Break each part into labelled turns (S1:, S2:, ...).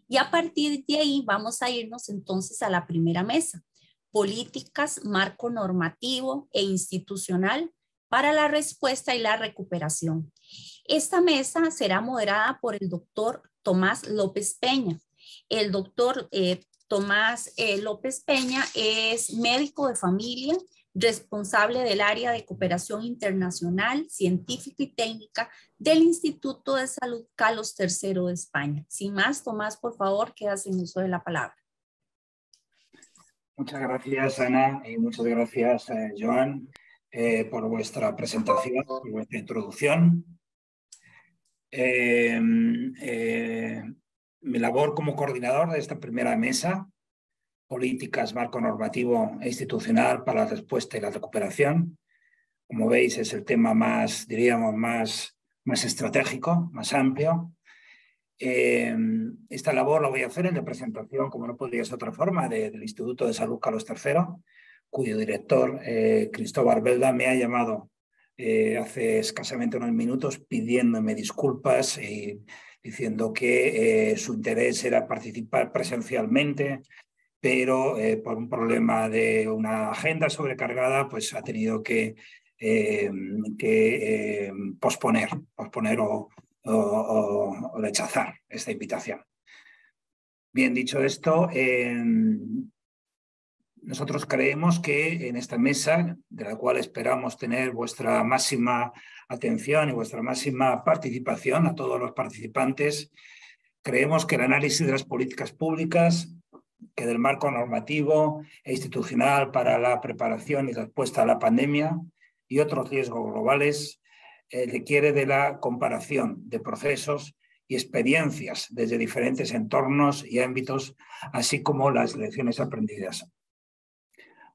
S1: Y a partir de ahí vamos a irnos entonces a la primera mesa, políticas, marco normativo e institucional para la respuesta y la recuperación. Esta mesa será moderada por el doctor Tomás López Peña. El doctor Tomás López Peña es médico de familia, responsable del área de cooperación internacional, científica y técnica del Instituto de Salud Carlos III de España. Sin más, Tomás, por favor, quedas en uso de la palabra.
S2: Muchas gracias, Ana, y muchas gracias, Joan, por vuestra presentación, por vuestra introducción. Mi labor como coordinador de esta primera mesa, políticas, marco normativo e institucional para la respuesta y la recuperación. Como veis, es el tema más, diríamos, más estratégico, más amplio. Esta labor la voy a hacer en representación, como no podría ser otra forma, del Instituto de Salud Carlos III, cuyo director, Cristóbal Belda, me ha llamado hace escasamente unos minutos pidiéndome disculpas y diciendo que su interés era participar presencialmente, pero por un problema de una agenda sobrecargada, pues ha tenido que posponer o rechazar esta invitación. Bien, dicho esto, nosotros creemos que en esta mesa, de la cual esperamos tener vuestra máxima atención y vuestra máxima participación a todos los participantes, creemos que el análisis de las políticas públicas, que del marco normativo e institucional para la preparación y respuesta a la pandemia y otros riesgos globales, requiere de la comparación de procesos y experiencias desde diferentes entornos y ámbitos, así como las lecciones aprendidas.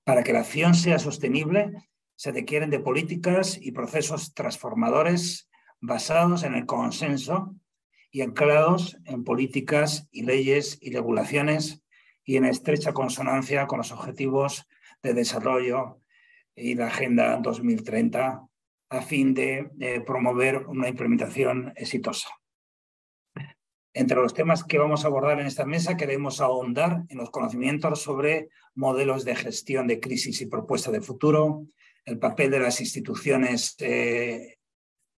S2: Para que la acción sea sostenible, se requieren de políticas y procesos transformadores basados en el consenso y anclados en políticas y leyes y regulaciones y en estrecha consonancia con los objetivos de desarrollo y la Agenda 2030 a fin de promover una implementación exitosa. Entre los temas que vamos a abordar en esta mesa queremos ahondar en los conocimientos sobre modelos de gestión de crisis y propuesta de futuro, el papel de las instituciones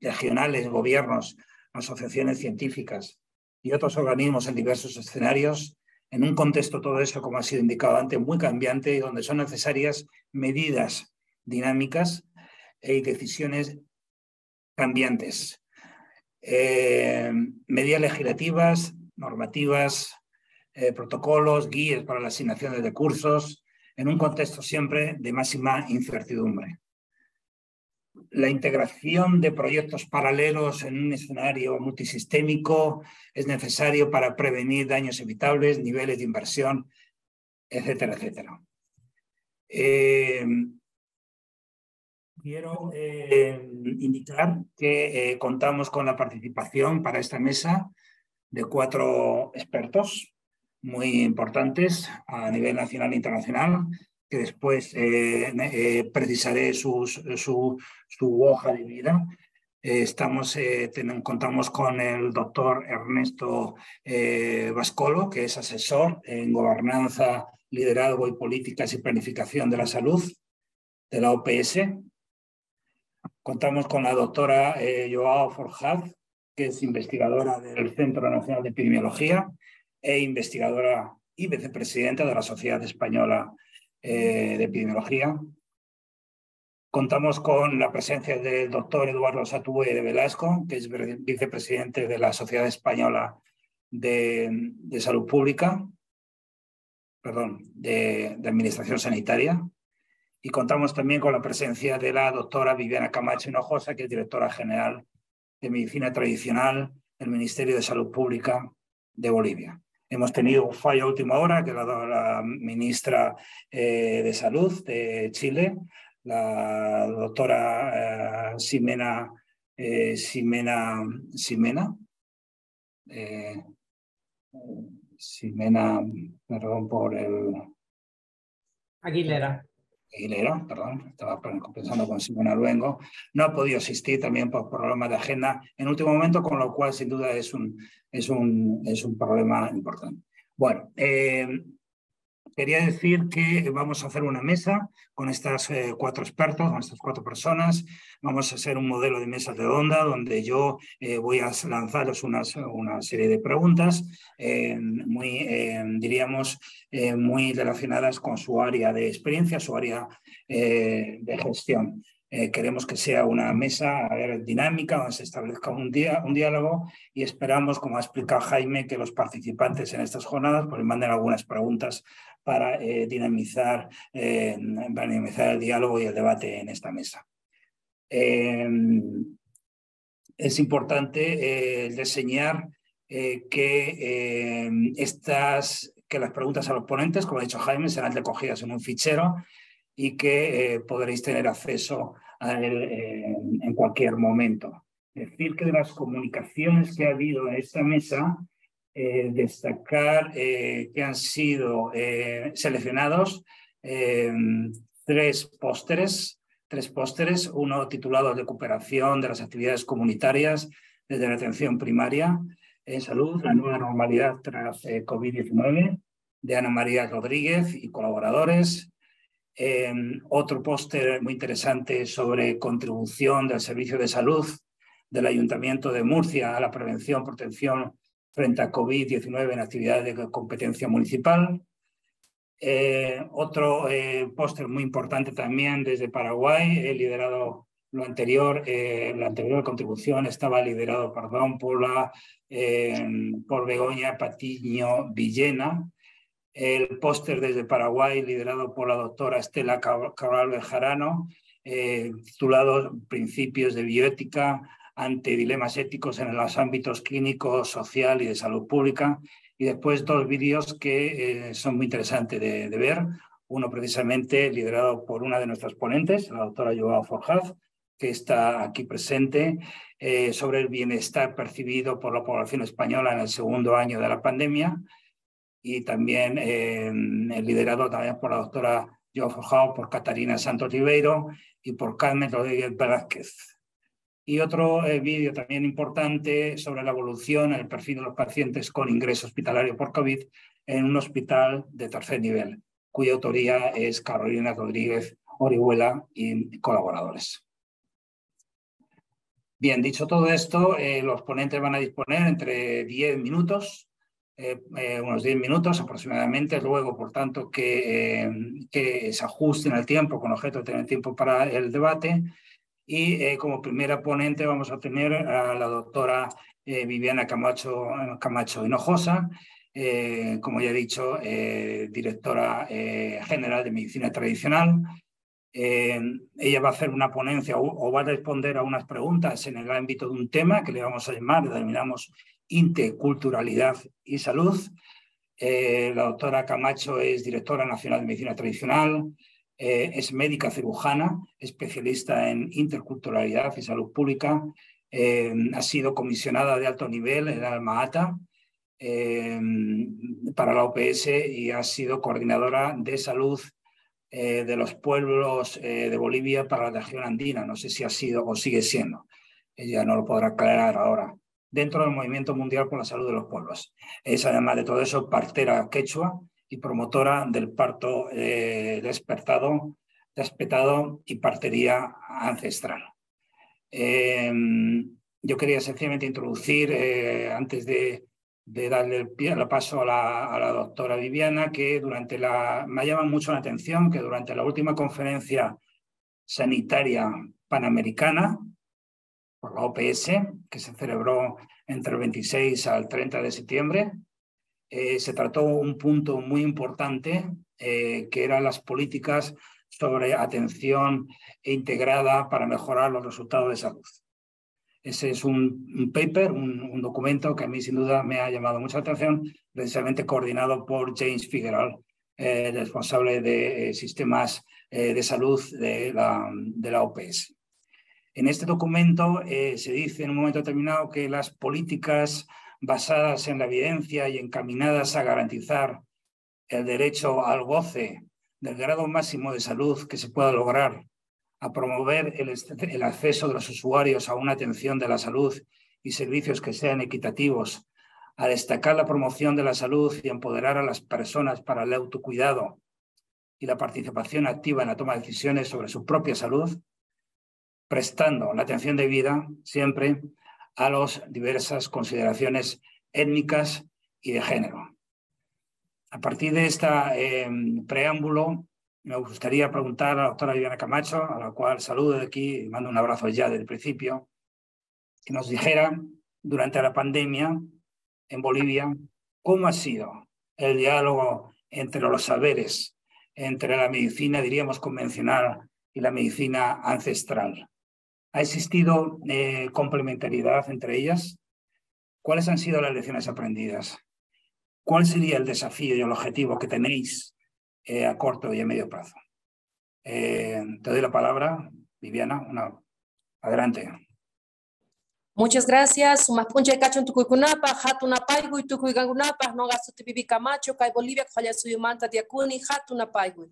S2: regionales, gobiernos, asociaciones científicas y otros organismos en diversos escenarios, en un contexto todo eso, como ha sido indicado antes, muy cambiante y donde son necesarias medidas dinámicas y decisiones cambiantes. Medidas legislativas, normativas, protocolos, guías para la asignación de recursos, en un contexto siempre de máxima incertidumbre. La integración de proyectos paralelos en un escenario multisistémico es necesario para prevenir daños evitables, niveles de inversión, etcétera, etcétera. Quiero indicar que contamos con la participación para esta mesa de 4 expertos muy importantes a nivel nacional e internacional, que después precisaré su hoja de vida. Contamos con el doctor Ernesto Bascolo, que es asesor en gobernanza, liderazgo y políticas y planificación de la salud de la OPS. Contamos con la doctora Joao Forjaz, que es investigadora del Centro Nacional de Epidemiología e investigadora y vicepresidenta de la Sociedad Española de Epidemiología. Contamos con la presencia del doctor Eduardo Satúe de Velasco, que es vicepresidente de la Sociedad Española de Salud Pública, de Administración Sanitaria. Y contamos también con la presencia de la doctora Viviana Camacho Hinojosa, que es directora general de Medicina Tradicional del Ministerio de Salud Pública de Bolivia. Hemos tenido un fallo a última hora, que la ministra de Salud de Chile, la doctora Ximena, perdón por el...
S3: Aguilera.
S2: Aguilera, perdón, estaba pensando con Simona Luengo, no ha podido asistir también por problemas de agenda en último momento, con lo cual sin duda es un problema importante. Bueno, quería decir que vamos a hacer una mesa con estas 4 expertos, con estas 4 personas. Vamos a hacer un modelo de mesa redonda donde yo voy a lanzaros una serie de preguntas diríamos, muy relacionadas con su área de experiencia, su área de gestión. Queremos que sea una mesa dinámica donde se establezca un diálogo y esperamos, como ha explicado Jaime, que los participantes en estas jornadas pues manden algunas preguntas para dinamizar el diálogo y el debate en esta mesa. Es importante reseñar que las preguntas a los ponentes, como ha dicho Jaime, serán recogidas en un fichero y que podréis tener acceso a él en cualquier momento. Es decir, que de las comunicaciones que ha habido en esta mesa, destacar que han sido seleccionados 3 pósteres, uno titulado Recuperación de las actividades comunitarias desde la atención primaria en salud, la nueva normalidad tras COVID-19, de Ana María Rodríguez y colaboradores. Otro póster muy interesante sobre contribución del Servicio de Salud del Ayuntamiento de Murcia a la prevención, protección frente a COVID-19 en actividades de competencia municipal. Otro póster muy importante también desde Paraguay, he liderado la anterior contribución, estaba liderado, por Begoña Patiño Villena. El póster desde Paraguay, liderado por la doctora Estela Cabral Bejarano, titulado Principios de bioética ante dilemas éticos en los ámbitos clínico, social y de salud pública. Y después 2 vídeos que son muy interesantes de ver. Uno precisamente liderado por una de nuestras ponentes, la doctora Joao Forjaz, que está aquí presente, sobre el bienestar percibido por la población española en el segundo año de la pandemia. Y también liderado también por la doctora Joao Forjaz, por Catarina Santos Ribeiro y por Carmen Rodríguez Velázquez. Y otro vídeo también importante sobre la evolución en el perfil de los pacientes con ingreso hospitalario por COVID en un hospital de 3er nivel, cuya autoría es Carolina Rodríguez Orihuela y colaboradores. Bien, dicho todo esto, los ponentes van a disponer entre 10 minutos, unos 10 minutos aproximadamente, luego, por tanto, que se ajusten al tiempo con objeto de tener tiempo para el debate. Y como primera ponente vamos a tener a la doctora Viviana Camacho Hinojosa, como ya he dicho, directora general de Medicina Tradicional. Ella va a hacer una ponencia o va a responder a unas preguntas en el ámbito de un tema que le vamos a llamar, denominamos interculturalidad y salud. La doctora Camacho es directora nacional de Medicina Tradicional, es médica cirujana, especialista en interculturalidad y salud pública, ha sido comisionada de alto nivel en Alma-Ata para la OPS y ha sido coordinadora de salud de los pueblos de Bolivia para la región andina. No sé si ha sido o sigue siendo, ella no lo podrá aclarar ahora, dentro del Movimiento Mundial por la Salud de los Pueblos. Es, además de todo eso, partera quechua y promotora del parto respetado y partería ancestral. Yo quería sencillamente introducir, antes de darle el paso a la doctora Viviana, que me llama mucho la atención que durante la última conferencia sanitaria panamericana por la OPS, que se celebró entre el 26 al 30 de septiembre, se trató un punto muy importante, que eran las políticas sobre atención integrada para mejorar los resultados de salud. Ese es un paper, un documento que a mí sin duda me ha llamado mucha atención, precisamente coordinado por James Figueral, responsable de sistemas de salud de la OPS. En este documento se dice en un momento determinado que las políticas basadas en la evidencia y encaminadas a garantizar el derecho al goce del grado máximo de salud que se pueda lograr, a promover el acceso de los usuarios a una atención de la salud y servicios que sean equitativos, a destacar la promoción de la salud y empoderar a las personas para el autocuidado y la participación activa en la toma de decisiones sobre su propia salud, prestando la atención debida siempre a las diversas consideraciones étnicas y de género. A partir de este preámbulo, me gustaría preguntar a la doctora Viviana Camacho, a la cual saludo de aquí y mando un abrazo ya desde el principio, que nos dijera, durante la pandemia en Bolivia, cómo ha sido el diálogo entre los saberes, entre la medicina, diríamos, convencional y la medicina ancestral. ¿Ha existido complementariedad entre ellas? ¿Cuáles han sido las lecciones aprendidas? ¿Cuál sería el desafío y el objetivo que tenéis a corto y a medio plazo? Te doy la palabra, Viviana. Adelante.
S3: Muchas gracias. Sumapuncha kachon tukuikunapa, hatunapaygu y tukuigangunapa, no gasto Vivi Camacho, Kai Bolivia, Jaya Suyumanta Diacuni, hatunapaygu.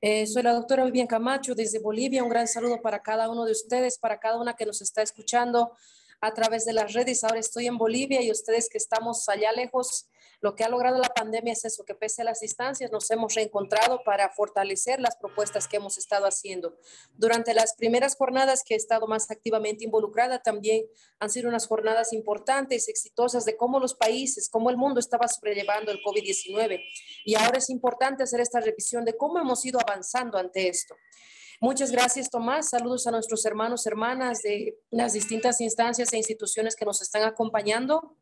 S3: Soy la doctora Viviana Camacho desde Bolivia. Un gran saludo para cada uno de ustedes, para cada una que nos está escuchando a través de las redes. Ahora estoy en Bolivia y ustedes que estamos allá lejos, lo que ha logrado la pandemia es eso, que pese a las distancias nos hemos reencontrado para fortalecer las propuestas que hemos estado haciendo. Durante las primeras jornadas que he estado más activamente involucrada, también han sido unas jornadas importantes, exitosas, de cómo los países, cómo el mundo estaba sobrellevando el COVID-19. Y ahora es importante hacer esta revisión de cómo hemos ido avanzando ante esto. Muchas gracias, Tomás. Saludos a nuestros hermanos, hermanas de las distintas instancias e instituciones que nos están acompañando.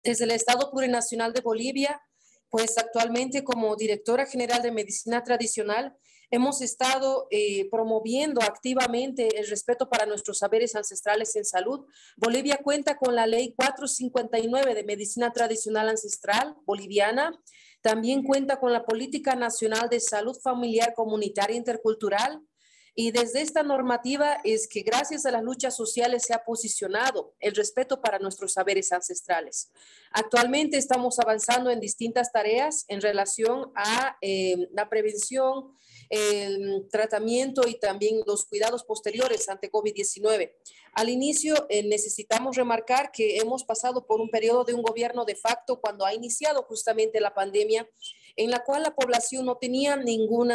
S3: Desde el Estado Plurinacional de Bolivia, pues actualmente como directora general de Medicina Tradicional, hemos estado promoviendo activamente el respeto para nuestros saberes ancestrales en salud. Bolivia cuenta con la Ley 459 de Medicina Tradicional Ancestral boliviana. También cuenta con la Política Nacional de Salud Familiar Comunitaria Intercultural. Y desde esta normativa es que gracias a las luchas sociales se ha posicionado el respeto para nuestros saberes ancestrales. Actualmente estamos avanzando en distintas tareas en relación a la prevención, el tratamiento y también los cuidados posteriores ante COVID-19. Al inicio necesitamos remarcar que hemos pasado por un periodo de un gobierno de facto cuando ha iniciado justamente la pandemia, en la cual la población no tenía ningún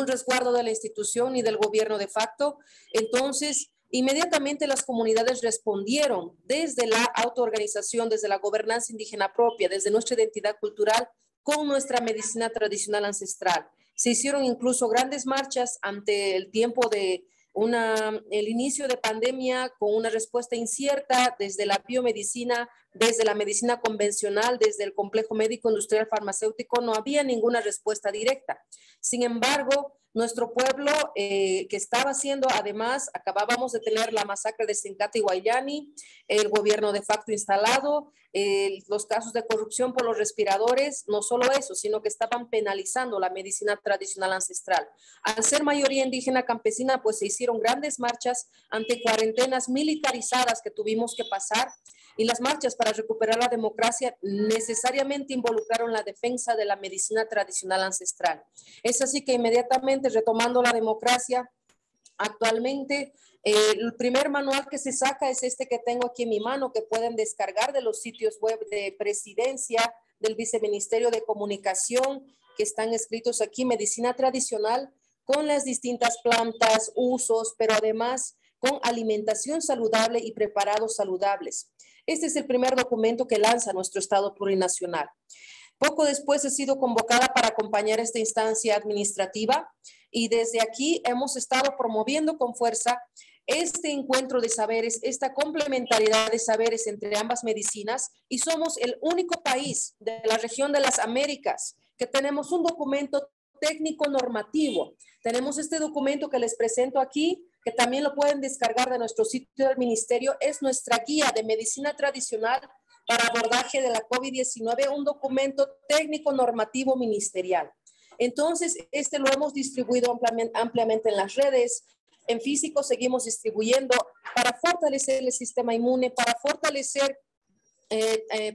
S3: resguardo de la institución ni del gobierno de facto. Entonces, inmediatamente las comunidades respondieron desde la autoorganización, desde la gobernanza indígena propia, desde nuestra identidad cultural, con nuestra medicina tradicional ancestral. Se hicieron incluso grandes marchas ante el tiempo de el inicio de pandemia con una respuesta incierta desde la biomedicina, desde la medicina convencional, desde el complejo médico industrial farmacéutico, no había ninguna respuesta directa. Sin embargo, nuestro pueblo que estaba haciendo, además, acabábamos de tener la masacre de Sencata y Guayani, el gobierno de facto instalado, los casos de corrupción por los respiradores, no solo eso, sino que estaban penalizando la medicina tradicional ancestral. Al ser mayoría indígena campesina, pues se hicieron grandes marchas ante cuarentenas militarizadas que tuvimos que pasar, y las marchas para recuperar la democracia necesariamente involucraron la defensa de la medicina tradicional ancestral. Es así que inmediatamente retomando la democracia, actualmente el primer manual que se saca es este que tengo aquí en mi mano, que pueden descargar de los sitios web de Presidencia, del Viceministerio de Comunicación, que están escritos aquí, medicina tradicional, con las distintas plantas, usos, pero además con alimentación saludable y preparados saludables. Este es el primer documento que lanza nuestro Estado plurinacional. Poco después he sido convocada para acompañar esta instancia administrativa y desde aquí hemos estado promoviendo con fuerza este encuentro de saberes, esta complementariedad de saberes entre ambas medicinas, y somos el único país de la región de las Américas que tenemos un documento técnico normativo. Tenemos este documento que les presento aquí, que también lo pueden descargar de nuestro sitio del ministerio. Es nuestra guía de medicina tradicional para abordaje de la COVID-19, un documento técnico normativo ministerial. Entonces, este lo hemos distribuido ampliamente en las redes. En físico seguimos distribuyendo para fortalecer el sistema inmune, para fortalecer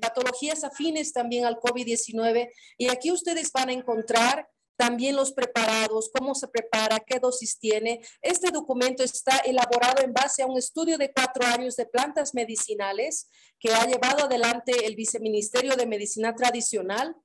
S3: patologías afines también al COVID-19. Y aquí ustedes van a encontrar también los preparados, cómo se prepara, qué dosis tiene. Este documento está elaborado en base a un estudio de 4 años de plantas medicinales que ha llevado adelante el Viceministerio de Medicina Tradicional.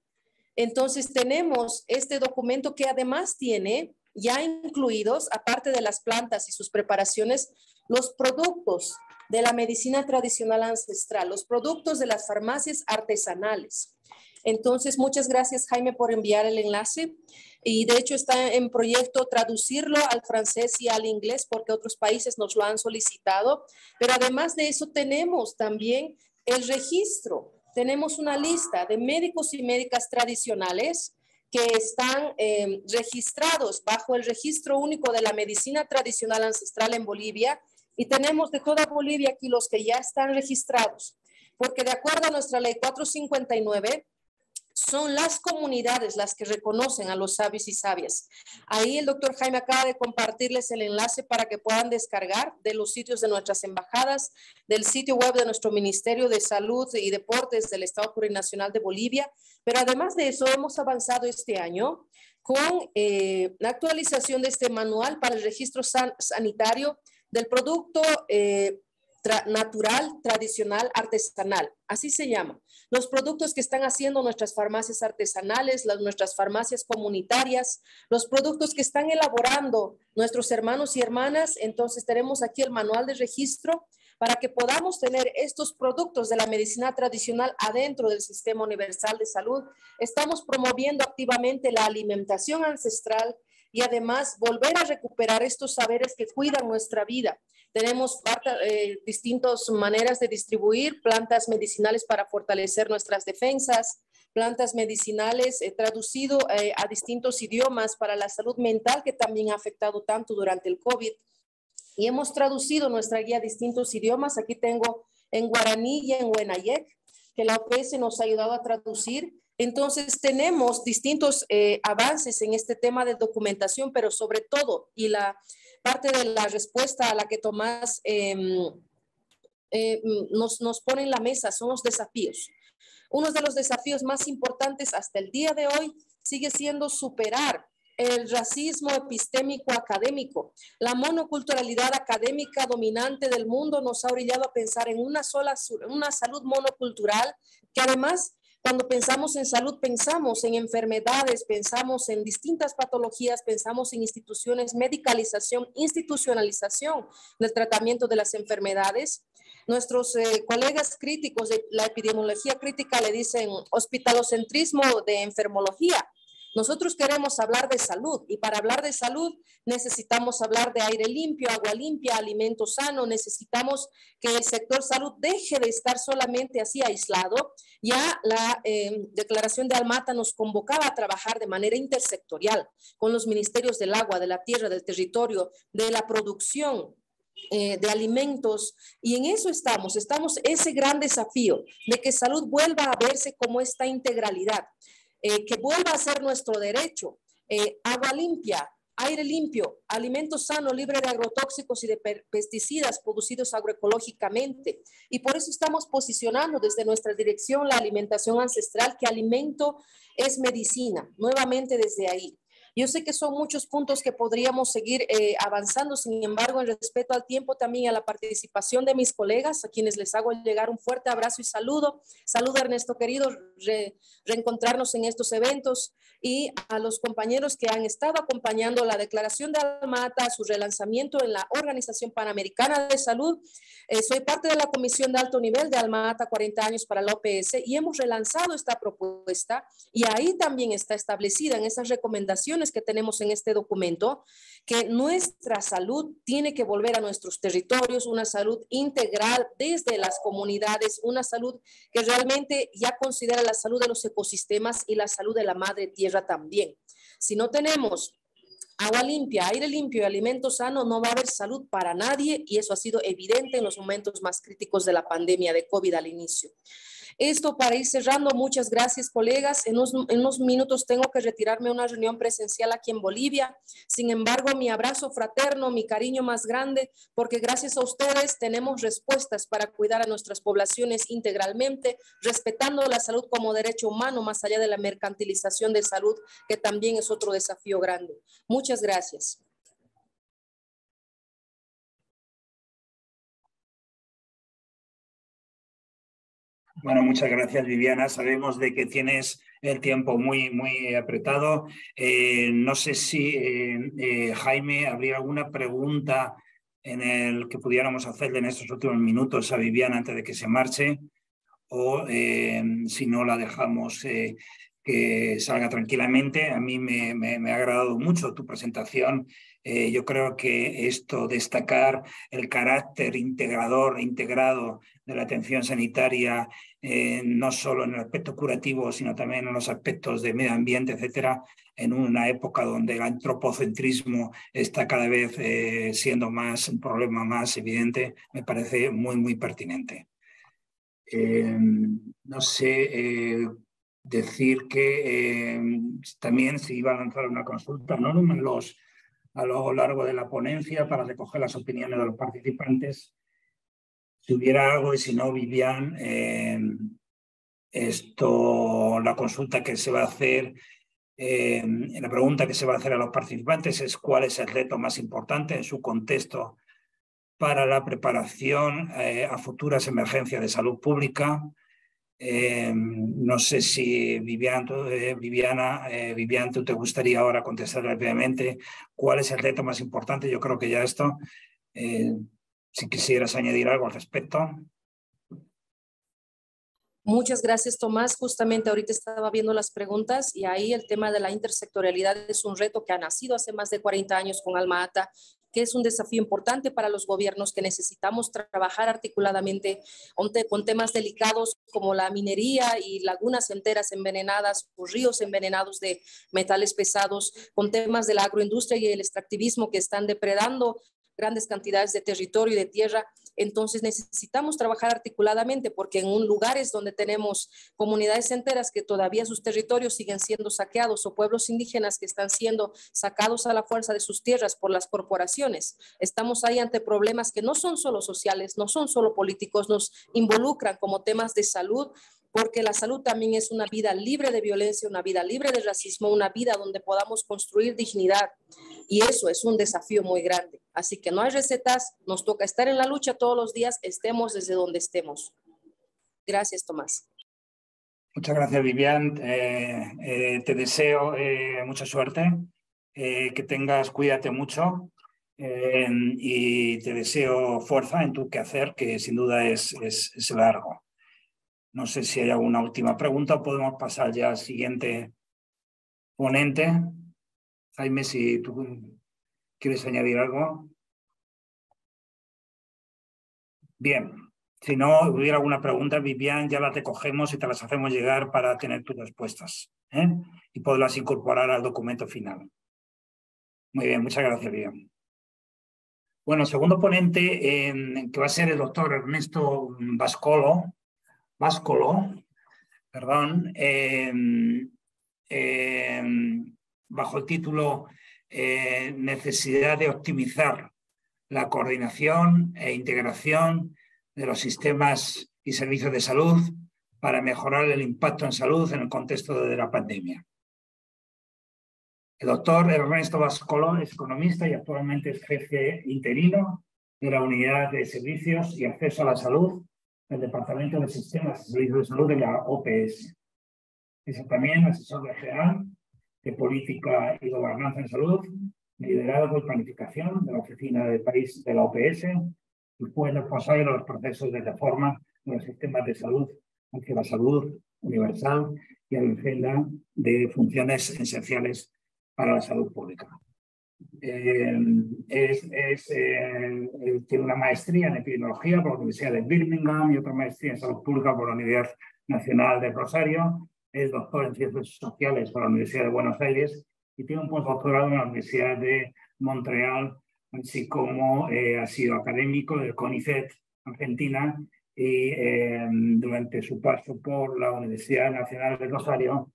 S3: Entonces tenemos este documento que además tiene ya incluidos, aparte de las plantas y sus preparaciones, los productos de la medicina tradicional ancestral, los productos de las farmacias artesanales. Entonces, muchas gracias, Jaime, por enviar el enlace. Y de hecho está en proyecto traducirlo al francés y al inglés porque otros países nos lo han solicitado. Pero además de eso tenemos también el registro. Tenemos una lista de médicos y médicas tradicionales que están registrados bajo el registro único de la medicina tradicional ancestral en Bolivia. Y tenemos de toda Bolivia aquí los que ya están registrados. Porque de acuerdo a nuestra ley 459, son las comunidades las que reconocen a los sabios y sabias. Ahí el doctor Jaime acaba de compartirles el enlace para que puedan descargar de los sitios de nuestras embajadas, del sitio web de nuestro Ministerio de Salud y Deportes del Estado Plurinacional de Bolivia. Pero además de eso, hemos avanzado este año con la actualización de este manual para el registro sanitario del producto natural, tradicional, artesanal, así se llama. Los productos que están haciendo nuestras farmacias artesanales, nuestras farmacias comunitarias, los productos que están elaborando nuestros hermanos y hermanas. Entonces tenemos aquí el manual de registro para que podamos tener estos productos de la medicina tradicional adentro del Sistema Universal de Salud. Estamos promoviendo activamente la alimentación ancestral y además volver a recuperar estos saberes que cuidan nuestra vida. Tenemos distintas maneras de distribuir plantas medicinales para fortalecer nuestras defensas, plantas medicinales traducido a distintos idiomas para la salud mental que también ha afectado tanto durante el COVID. Y hemos traducido nuestra guía a distintos idiomas. Aquí tengo en guaraní y en huenayec, que la OPS nos ha ayudado a traducir. Entonces tenemos distintos avances en este tema de documentación, pero sobre todo, y la parte de la respuesta a la que Tomás nos pone en la mesa son los desafíos. Uno de los desafíos más importantes hasta el día de hoy sigue siendo superar el racismo epistémico académico. La monoculturalidad académica dominante del mundo nos ha orillado a pensar en una salud monocultural que además, cuando pensamos en salud, pensamos en enfermedades, pensamos en distintas patologías, pensamos en instituciones, medicalización, institucionalización del tratamiento de las enfermedades. Nuestros colegas críticos de la epidemiología crítica le dicen hospitalocentrismo de enfermología. Nosotros queremos hablar de salud y para hablar de salud necesitamos hablar de aire limpio, agua limpia, alimento sano. Necesitamos que el sector salud deje de estar solamente así aislado. Ya la declaración de Almata nos convocaba a trabajar de manera intersectorial con los ministerios del agua, de la tierra, del territorio, de la producción de alimentos, y en eso estamos ese gran desafío de que salud vuelva a verse como esta integralidad. Que vuelva a ser nuestro derecho, agua limpia, aire limpio, alimento sano, libre de agrotóxicos y de pesticidas producidos agroecológicamente. Y por eso estamos posicionando desde nuestra dirección la alimentación ancestral, que alimento es medicina, nuevamente desde ahí. Yo sé que son muchos puntos que podríamos seguir avanzando, sin embargo, en respeto al tiempo, también a la participación de mis colegas, a quienes les hago llegar un fuerte abrazo y saludo. Saludo, Ernesto querido, reencontrarnos en estos eventos, y a los compañeros que han estado acompañando la declaración de Almata, su relanzamiento en la Organización Panamericana de Salud. Soy parte de la Comisión de Alto Nivel de Almata, 40 años para la OPS, y hemos relanzado esta propuesta, y ahí también está establecida en esas recomendaciones que tenemos en este documento, que nuestra salud tiene que volver a nuestros territorios, una salud integral desde las comunidades, una salud que realmente ya considera la salud de los ecosistemas y la salud de la madre tierra también. Si no tenemos agua limpia, aire limpio y alimento sano, no va a haber salud para nadie, y eso ha sido evidente en los momentos más críticos de la pandemia de COVID al inicio. Esto para ir cerrando, muchas gracias, colegas. En unos minutos tengo que retirarme a una reunión presencial aquí en Bolivia. Sin embargo, mi abrazo fraterno, mi cariño más grande, porque gracias a ustedes tenemos respuestas para cuidar a nuestras poblaciones integralmente, respetando la salud como derecho humano, más allá de la mercantilización de salud, que también es otro desafío grande. Muchas gracias.
S2: Bueno, muchas gracias, Viviana. Sabemos de que tienes el tiempo muy apretado. No sé si, Jaime, habría alguna pregunta en el que pudiéramos hacerle en estos últimos minutos a Viviana antes de que se marche, o si no, la dejamos que salga tranquilamente. A mí me ha agradado mucho tu presentación. Yo creo que esto, destacar el carácter integrado de la atención sanitaria, no solo en el aspecto curativo, sino también en los aspectos de medio ambiente, etcétera, en una época donde el antropocentrismo está cada vez siendo un problema más evidente, me parece muy pertinente. No sé, decir que también se iba a lanzar una consulta anónima a lo largo de la ponencia para recoger las opiniones de los participantes. Si hubiera algo, y si no, Vivian, la consulta que se va a hacer, la pregunta que se va a hacer a los participantes es cuál es el reto más importante en su contexto para la preparación a futuras emergencias de salud pública. No sé si Vivian, tú te gustaría ahora contestar rápidamente cuál es el reto más importante. Yo creo que ya esto, si quisieras añadir algo al respecto.
S3: Muchas gracias, Tomás. Justamente ahorita estaba viendo las preguntas y ahí el tema de la intersectorialidad es un reto que ha nacido hace más de 40 años con Alma Ata, que es un desafío importante para los gobiernos, que necesitamos trabajar articuladamente con temas delicados como la minería y lagunas enteras envenenadas o ríos envenenados de metales pesados, con temas de la agroindustria y el extractivismo que están depredando grandes cantidades de territorio y de tierra. Entonces necesitamos trabajar articuladamente, porque en lugares donde tenemos comunidades enteras que todavía sus territorios siguen siendo saqueados, o pueblos indígenas que están siendo sacados a la fuerza de sus tierras por las corporaciones, estamos ahí ante problemas que no son solo sociales, no son solo políticos, nos involucran como temas de salud, porque la salud también es una vida libre de violencia, una vida libre de racismo, una vida donde podamos construir dignidad, y eso es un desafío muy grande. Así que no hay recetas, nos toca estar en la lucha todos los días, estemos desde donde estemos. Gracias, Tomás.
S2: Muchas gracias, Vivian. Te deseo mucha suerte, que cuídate mucho, y te deseo fuerza en tu quehacer, que sin duda es largo. No sé si hay alguna última pregunta o podemos pasar ya al siguiente ponente. Jaime, si tú quieres añadir algo. Bien, si no hubiera alguna pregunta, Vivian, ya la te cogemos y te las hacemos llegar para tener tus respuestas, y poderlas incorporar al documento final. Muy bien, muchas gracias, Vivian. Bueno, segundo ponente, que va a ser el doctor Ernesto Báscolo, perdón, bajo el título Necesidad de optimizar la coordinación e integración de los sistemas y servicios de salud para mejorar el impacto en salud en el contexto de la pandemia. El doctor Ernesto Báscolo es economista y actualmente es jefe interino de la Unidad de Servicios y Acceso a la Salud del Departamento de Sistemas y Servicios de Salud de la OPS. Es también asesor regional de Política y Gobernanza en Salud, liderazgo y planificación de la Oficina de País de la OPS, y fue responsable de los procesos de reforma de los sistemas de salud hacia la salud universal y a la agenda de funciones esenciales para la salud pública. Tiene una maestría en epidemiología por la Universidad de Birmingham y otra maestría en salud pública por la Universidad Nacional de Rosario. Es doctor en ciencias sociales por la Universidad de Buenos Aires y tiene un postdoctorado en la Universidad de Montreal, así como ha sido académico del CONICET Argentina y durante su paso por la Universidad Nacional de Rosario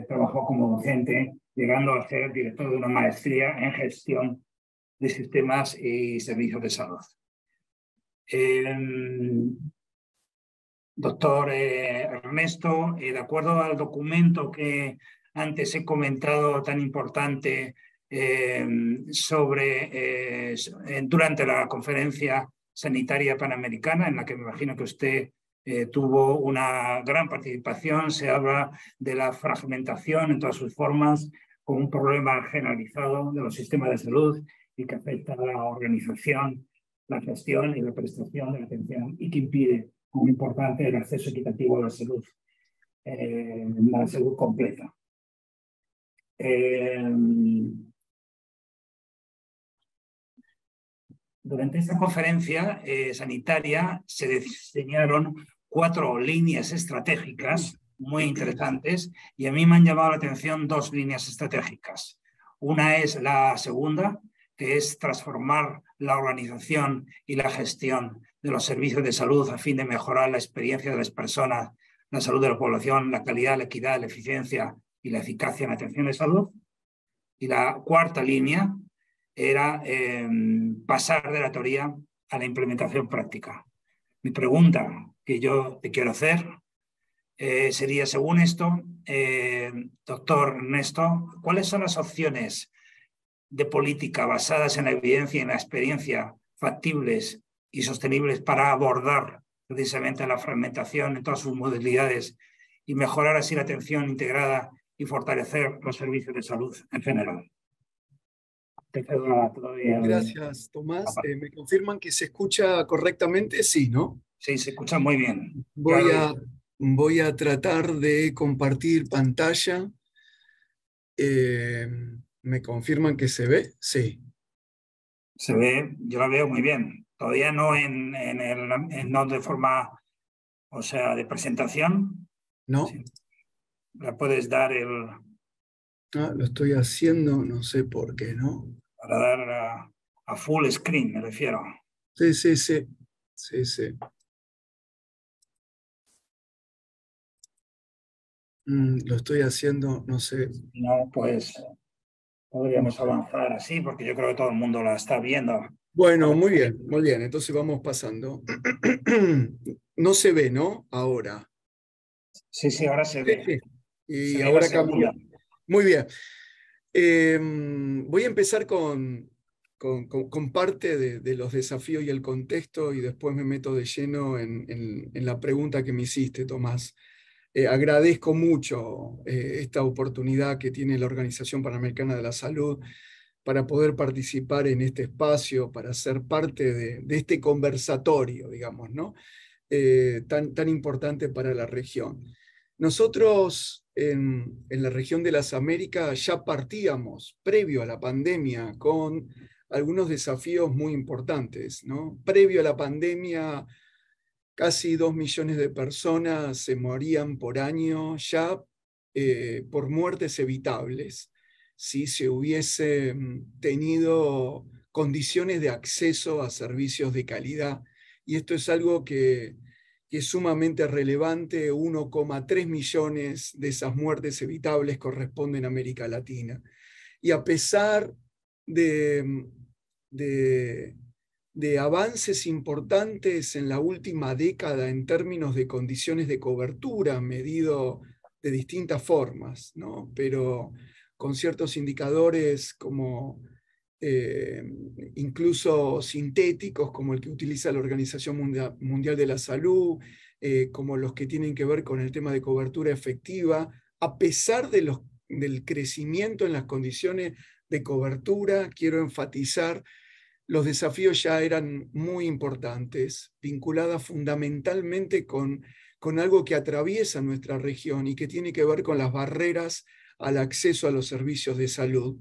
S2: trabajó como docente, llegando a ser director de una maestría en gestión de sistemas y servicios de salud. Doctor Ernesto, de acuerdo al documento que antes he comentado tan importante durante la conferencia sanitaria panamericana, en la que me imagino que usted tuvo una gran participación, se habla de la fragmentación en todas sus formas como un problema generalizado de los sistemas de salud y que afecta a la organización, la gestión y la prestación de la atención y que impide, muy importante, el acceso equitativo a la salud completa. Durante esta conferencia sanitaria se diseñaron 4 líneas estratégicas muy interesantes y a mí me han llamado la atención 2 líneas estratégicas. Una es la segunda, que es transformar la organización y la gestión de los servicios de salud a fin de mejorar la experiencia de las personas, la salud de la población, la calidad, la equidad, la eficiencia y la eficacia en la atención de salud. Y la cuarta línea era pasar de la teoría a la implementación práctica. Mi pregunta que yo te quiero hacer sería, según esto, doctor Ernesto, ¿cuáles son las opciones de política basadas en la evidencia y en la experiencia factibles y sostenibles para abordar precisamente la fragmentación en todas sus modalidades y mejorar así la atención integrada y fortalecer los servicios de salud en general?
S4: Gracias, Tomás. ¿Me confirman que se escucha correctamente? Sí, ¿no?
S2: Sí, se escucha muy bien.
S4: Voy a tratar de compartir pantalla. ¿Me confirman que se ve? Sí.
S2: Se ve, yo la veo muy bien. Todavía no no de forma, o sea, de presentación.
S4: No.
S2: Sí. La puedes dar
S4: Lo estoy haciendo, no sé por qué, ¿no?
S2: Para dar a full screen, me refiero.
S4: Sí, sí, sí. Sí, sí. Lo estoy haciendo, no sé.
S2: No, pues podríamos avanzar así, porque yo creo que todo el mundo la está viendo.
S4: Bueno, muy bien, muy bien. Entonces vamos pasando. No se ve, ¿no? Ahora.
S2: Sí, sí, ahora se ve.
S4: Sí. Y
S2: se
S4: ahora
S2: ve
S4: cambia. Muy bien. Voy a empezar con parte de los desafíos y el contexto y después me meto de lleno en la pregunta que me hiciste, Tomás. Agradezco mucho esta oportunidad que tiene la Organización Panamericana de la Salud para poder participar en este espacio, para ser parte de este conversatorio, digamos, ¿no? Tan importante para la región. Nosotros en la región de las Américas ya partíamos, previo a la pandemia, con algunos desafíos muy importantes, ¿no? Previo a la pandemia, casi 2 millones de personas se morían por año ya por muertes evitables, si se hubiesen tenido condiciones de acceso a servicios de calidad. Y esto es algo que es sumamente relevante. 1,3 millones de esas muertes evitables corresponden a América Latina. Y a pesar de avances importantes en la última década en términos de condiciones de cobertura, medido de distintas formas, ¿no? Pero con ciertos indicadores como incluso sintéticos, como el que utiliza la Organización Mundial de la Salud, como los que tienen que ver con el tema de cobertura efectiva, a pesar del crecimiento en las condiciones de cobertura, quiero enfatizar, los desafíos ya eran muy importantes, vinculadas fundamentalmente con algo que atraviesa nuestra región y que tiene que ver con las barreras al acceso a los servicios de salud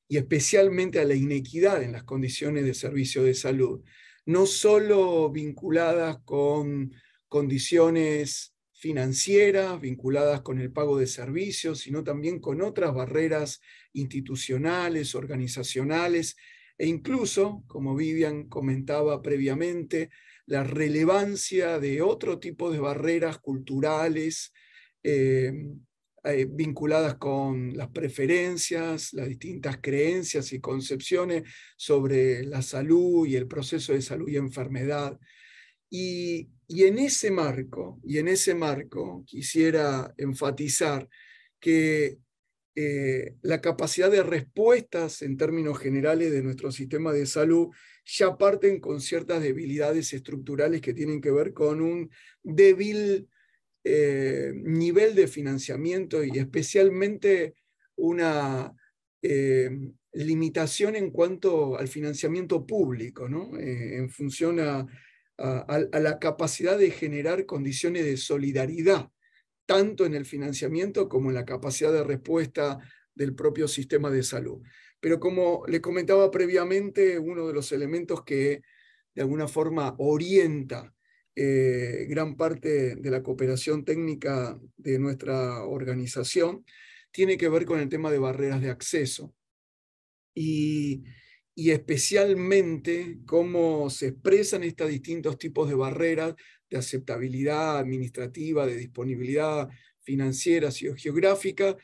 S4: y especialmente a la inequidad en las condiciones de servicio de salud, no solo vinculadas con condiciones financieras, vinculadas con el pago de servicios, sino también con otras barreras institucionales, organizacionales, e incluso, como Vivian comentaba previamente, la relevancia de otro tipo de barreras culturales vinculadas con las preferencias, las distintas creencias y concepciones sobre la salud y el proceso de salud y enfermedad. Y en ese marco quisiera enfatizar que la capacidad de respuestas en términos generales de nuestro sistema de salud ya parten con ciertas debilidades estructurales que tienen que ver con un débil nivel de financiamiento y especialmente una limitación en cuanto al financiamiento público, ¿no? En función a la capacidad de generar condiciones de solidaridad, tanto en el financiamiento como en la capacidad de respuesta del propio sistema de salud. Pero como le comentaba previamente, uno de los elementos que de alguna forma orienta gran parte de la cooperación técnica de nuestra organización tiene que ver con el tema de barreras de acceso. Y especialmente cómo se expresan estos distintos tipos de barreras de aceptabilidad administrativa, de disponibilidad financiera, geográfica,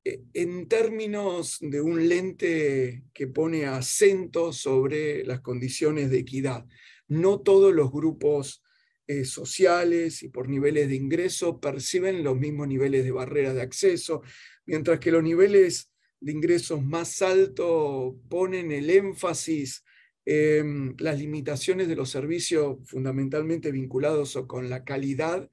S4: en términos de un lente que pone acento sobre las condiciones de equidad. No todos los grupos sociales y por niveles de ingreso perciben los mismos niveles de barreras de acceso, mientras que los niveles de ingresos más altos ponen el énfasis en las limitaciones de los servicios fundamentalmente vinculados con la calidad.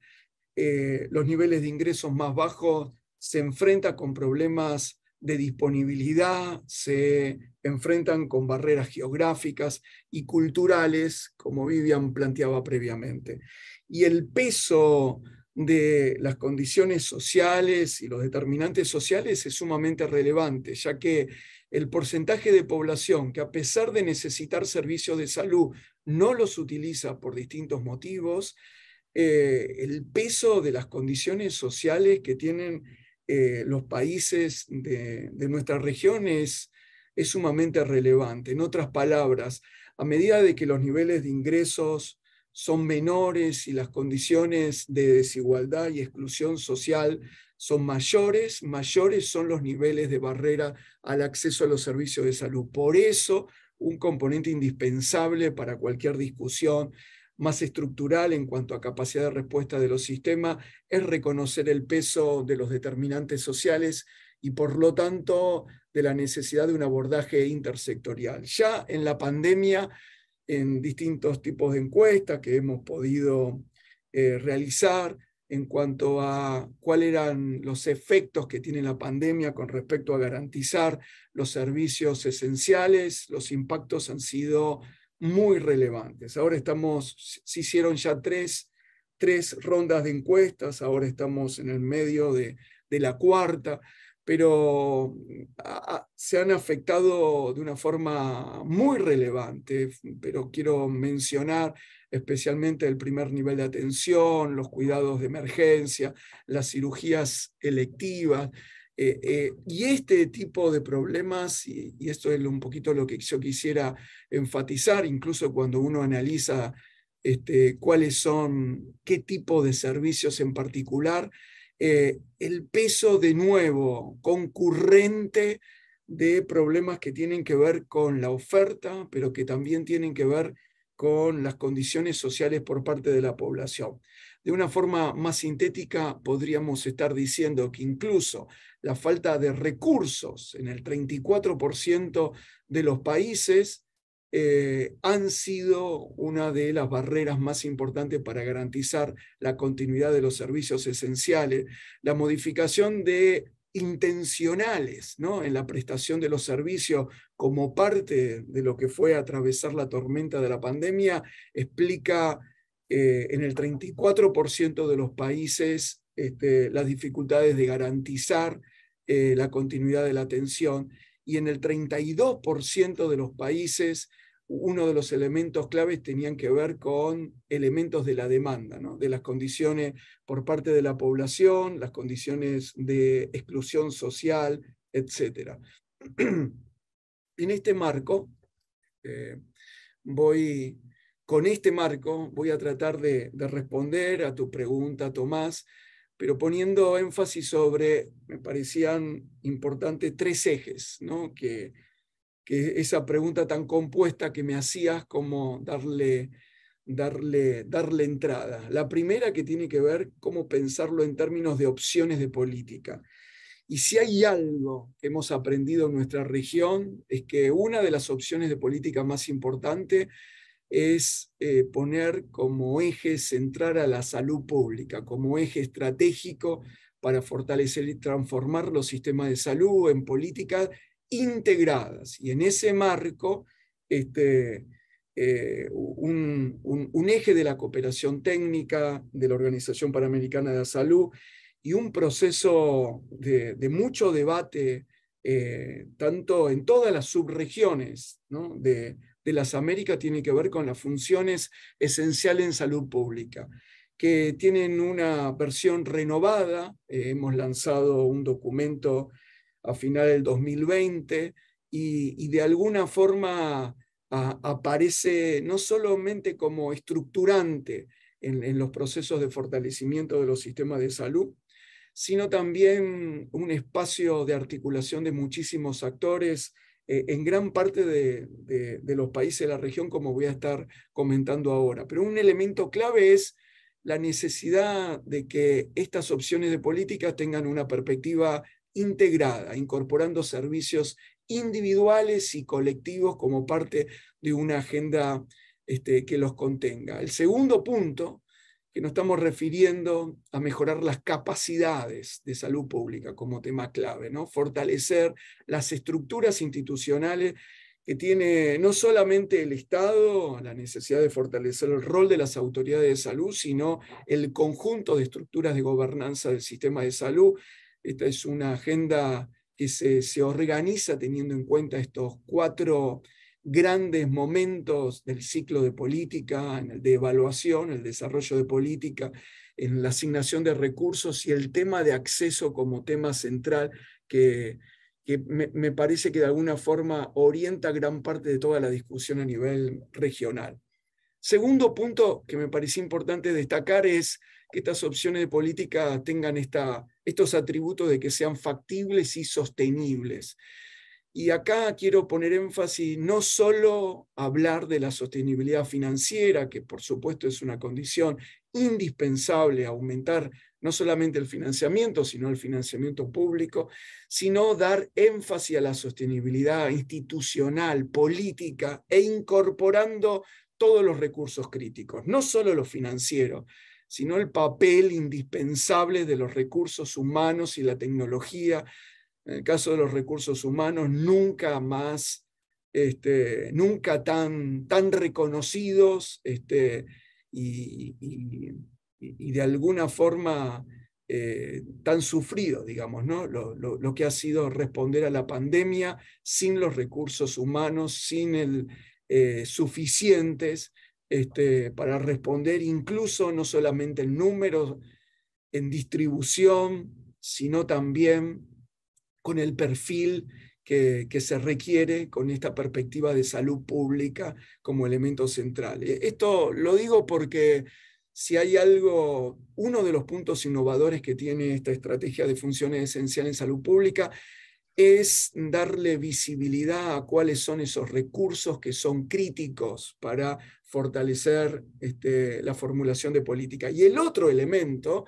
S4: Los niveles de ingresos más bajos se enfrentan con problemas de disponibilidad, se enfrentan con barreras geográficas y culturales, como Vivian planteaba previamente. Y el peso de las condiciones sociales y los determinantes sociales es sumamente relevante, ya que el porcentaje de población que a pesar de necesitar servicios de salud no los utiliza por distintos motivos, el peso de las condiciones sociales que tienen los países de nuestra región es sumamente relevante. En otras palabras, a medida de que los niveles de ingresos son menores y las condiciones de desigualdad y exclusión social son mayores son los niveles de barrera al acceso a los servicios de salud. Por eso, un componente indispensable para cualquier discusión más estructural en cuanto a capacidad de respuesta de los sistemas es reconocer el peso de los determinantes sociales y por lo tanto de la necesidad de un abordaje intersectorial. Ya en la pandemia, en distintos tipos de encuestas que hemos podido realizar en cuanto a cuáles eran los efectos que tiene la pandemia con respecto a garantizar los servicios esenciales, los impactos han sido muy relevantes. Ahora se hicieron ya tres rondas de encuestas, ahora estamos en el medio de la cuarta, pero se han afectado de una forma muy relevante, pero quiero mencionar especialmente el primer nivel de atención, los cuidados de emergencia, las cirugías electivas, y este tipo de problemas, y esto es un poquito lo que yo quisiera enfatizar, incluso cuando uno analiza cuáles son, qué tipo de servicios en particular, el peso de nuevo concurrente de problemas que tienen que ver con la oferta, pero que también tienen que ver con las condiciones sociales por parte de la población. De una forma más sintética, podríamos estar diciendo que incluso la falta de recursos en el 34% de los países han sido una de las barreras más importantes para garantizar la continuidad de los servicios esenciales. La modificación de intencionales, ¿no?, en la prestación de los servicios como parte de lo que fue atravesar la tormenta de la pandemia, explica en el 34% de los países las dificultades de garantizar la continuidad de la atención, y en el 32% de los países uno de los elementos claves tenían que ver con elementos de la demanda, ¿no?, de las condiciones por parte de la población, las condiciones de exclusión social, etc. En este marco voy con este marco voy a tratar de responder a tu pregunta, Tomás, pero poniendo énfasis sobre, me parecían importantes 3 ejes, ¿no? que esa pregunta tan compuesta que me hacías, como darle entrada. La primera, que tiene que ver cómo pensarlo en términos de opciones de política. Y si hay algo que hemos aprendido en nuestra región, es que una de las opciones de política más importantes es poner como eje central a la salud pública, como eje estratégico para fortalecer y transformar los sistemas de salud en políticas integradas. Y en ese marco, un eje de la cooperación técnica de la Organización Panamericana de la Salud y un proceso de mucho debate, tanto en todas las subregiones, ¿no? de las Américas, tiene que ver con las funciones esenciales en salud pública, que tienen una versión renovada. Hemos lanzado un documento a final del 2020 y de alguna forma aparece no solamente como estructurante en los procesos de fortalecimiento de los sistemas de salud, sino también un espacio de articulación de muchísimos actores en gran parte de los países de la región, como voy a estar comentando ahora. Pero un elemento clave es la necesidad de que estas opciones de política tengan una perspectiva integrada, incorporando servicios individuales y colectivos como parte de una agenda que los contenga. El segundo punto, que nos estamos refiriendo a mejorar las capacidades de salud pública como tema clave, ¿no? Fortalecer las estructuras institucionales que tiene no solamente el Estado, la necesidad de fortalecer el rol de las autoridades de salud, sino el conjunto de estructuras de gobernanza del sistema de salud. Esta es una agenda que se organiza teniendo en cuenta estos 4 grandes momentos del ciclo de política, en el de evaluación, el desarrollo de política, en la asignación de recursos y el tema de acceso como tema central que me parece que de alguna forma orienta gran parte de toda la discusión a nivel regional. Segundo punto que me pareció importante destacar es que estas opciones de política tengan estos atributos de que sean factibles y sostenibles. Y acá quiero poner énfasis no solo hablar de la sostenibilidad financiera, que por supuesto es una condición indispensable, aumentar no solamente el financiamiento, sino el financiamiento público, sino dar énfasis a la sostenibilidad institucional, política, e incorporando todos los recursos críticos, no solo los financieros, sino el papel indispensable de los recursos humanos y la tecnología. En el caso de los recursos humanos, nunca más, nunca tan reconocidos y de alguna forma tan sufridos, digamos, ¿no? Lo que ha sido responder a la pandemia sin los recursos humanos, sin suficientes para responder, incluso no solamente en números, en distribución, sino también con el perfil que se requiere con esta perspectiva de salud pública como elemento central. Esto lo digo porque si hay algo, uno de los puntos innovadores que tiene esta estrategia de funciones esenciales en salud pública es darle visibilidad a cuáles son esos recursos que son críticos para fortalecer la formulación de política. Y el otro elemento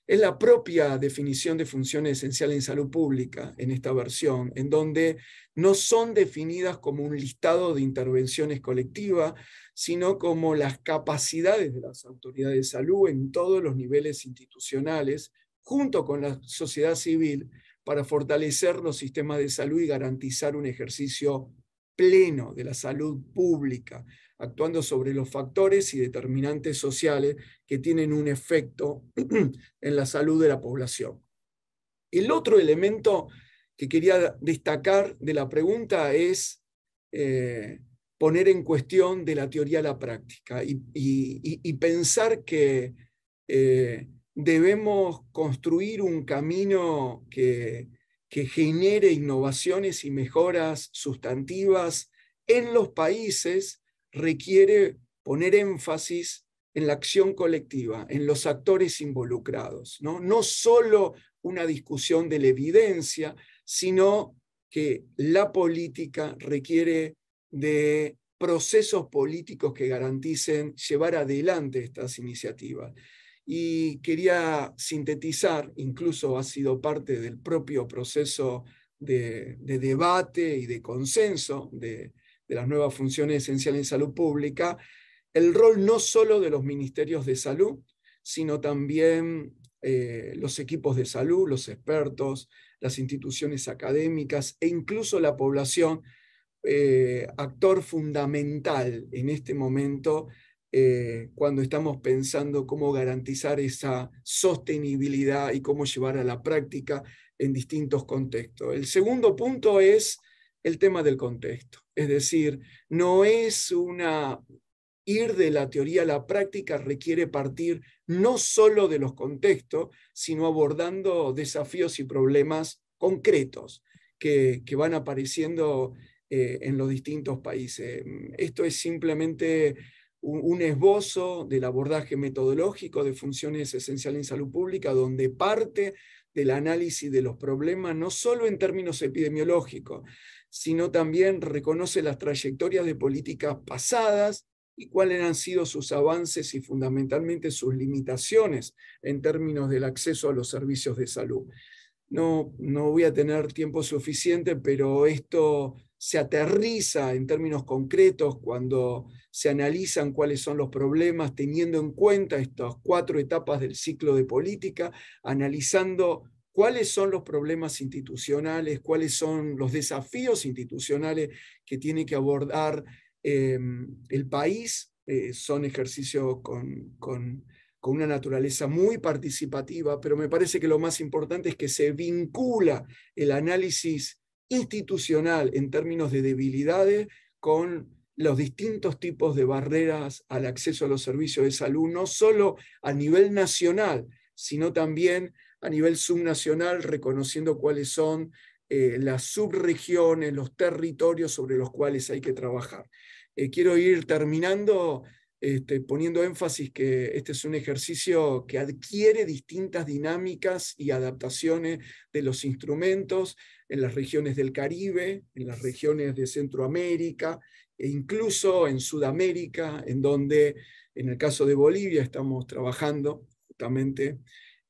S4: es la propia definición de funciones esenciales en salud pública en esta versión, en donde no son definidas como un listado de intervenciones colectivas, sino como las capacidades de las autoridades de salud en todos los niveles institucionales, junto con la sociedad civil, para fortalecer los sistemas de salud y garantizar un ejercicio pleno de la salud pública, actuando sobre los factores y determinantes sociales que tienen un efecto en la salud de la población. El otro elemento que quería destacar de la pregunta es poner en cuestión de la teoría a la práctica y pensar que debemos construir un camino que genere innovaciones y mejoras sustantivas en los países. Requiere poner énfasis en la acción colectiva, en los actores involucrados, ¿no? No solo una discusión de la evidencia, sino que la política requiere de procesos políticos que garanticen llevar adelante estas iniciativas. Y quería sintetizar, incluso ha sido parte del propio proceso de debate y de consenso de las nuevas funciones esenciales en salud pública, el rol no solo de los ministerios de salud, sino también los equipos de salud, los expertos, las instituciones académicas e incluso la población, actor fundamental en este momento cuando estamos pensando cómo garantizar esa sostenibilidad y cómo llevar a la práctica en distintos contextos. El segundo punto es el tema del contexto, es decir, no es ir de la teoría a la práctica, requiere partir no solo de los contextos, sino abordando desafíos y problemas concretos que van apareciendo en los distintos países. Esto es simplemente un esbozo del abordaje metodológico de funciones esenciales en salud pública, donde parte del análisis de los problemas, no solo en términos epidemiológicos, sino también reconoce las trayectorias de políticas pasadas y cuáles han sido sus avances y fundamentalmente sus limitaciones en términos del acceso a los servicios de salud. No voy a tener tiempo suficiente, pero esto se aterriza en términos concretos cuando se analizan cuáles son los problemas, teniendo en cuenta estas 4 etapas del ciclo de política, analizando cuáles son los problemas institucionales, cuáles son los desafíos institucionales que tiene que abordar el país. Son ejercicios con una naturaleza muy participativa, pero me parece que lo más importante es que se vincula el análisis institucional en términos de debilidades con los distintos tipos de barreras al acceso a los servicios de salud, no solo a nivel nacional, sino también a nivel subnacional, reconociendo cuáles son las subregiones, los territorios sobre los cuales hay que trabajar. Quiero ir terminando poniendo énfasis que este es un ejercicio que adquiere distintas dinámicas y adaptaciones de los instrumentos en las regiones del Caribe, en las regiones de Centroamérica e incluso en Sudamérica, en donde en el caso de Bolivia estamos trabajando justamente,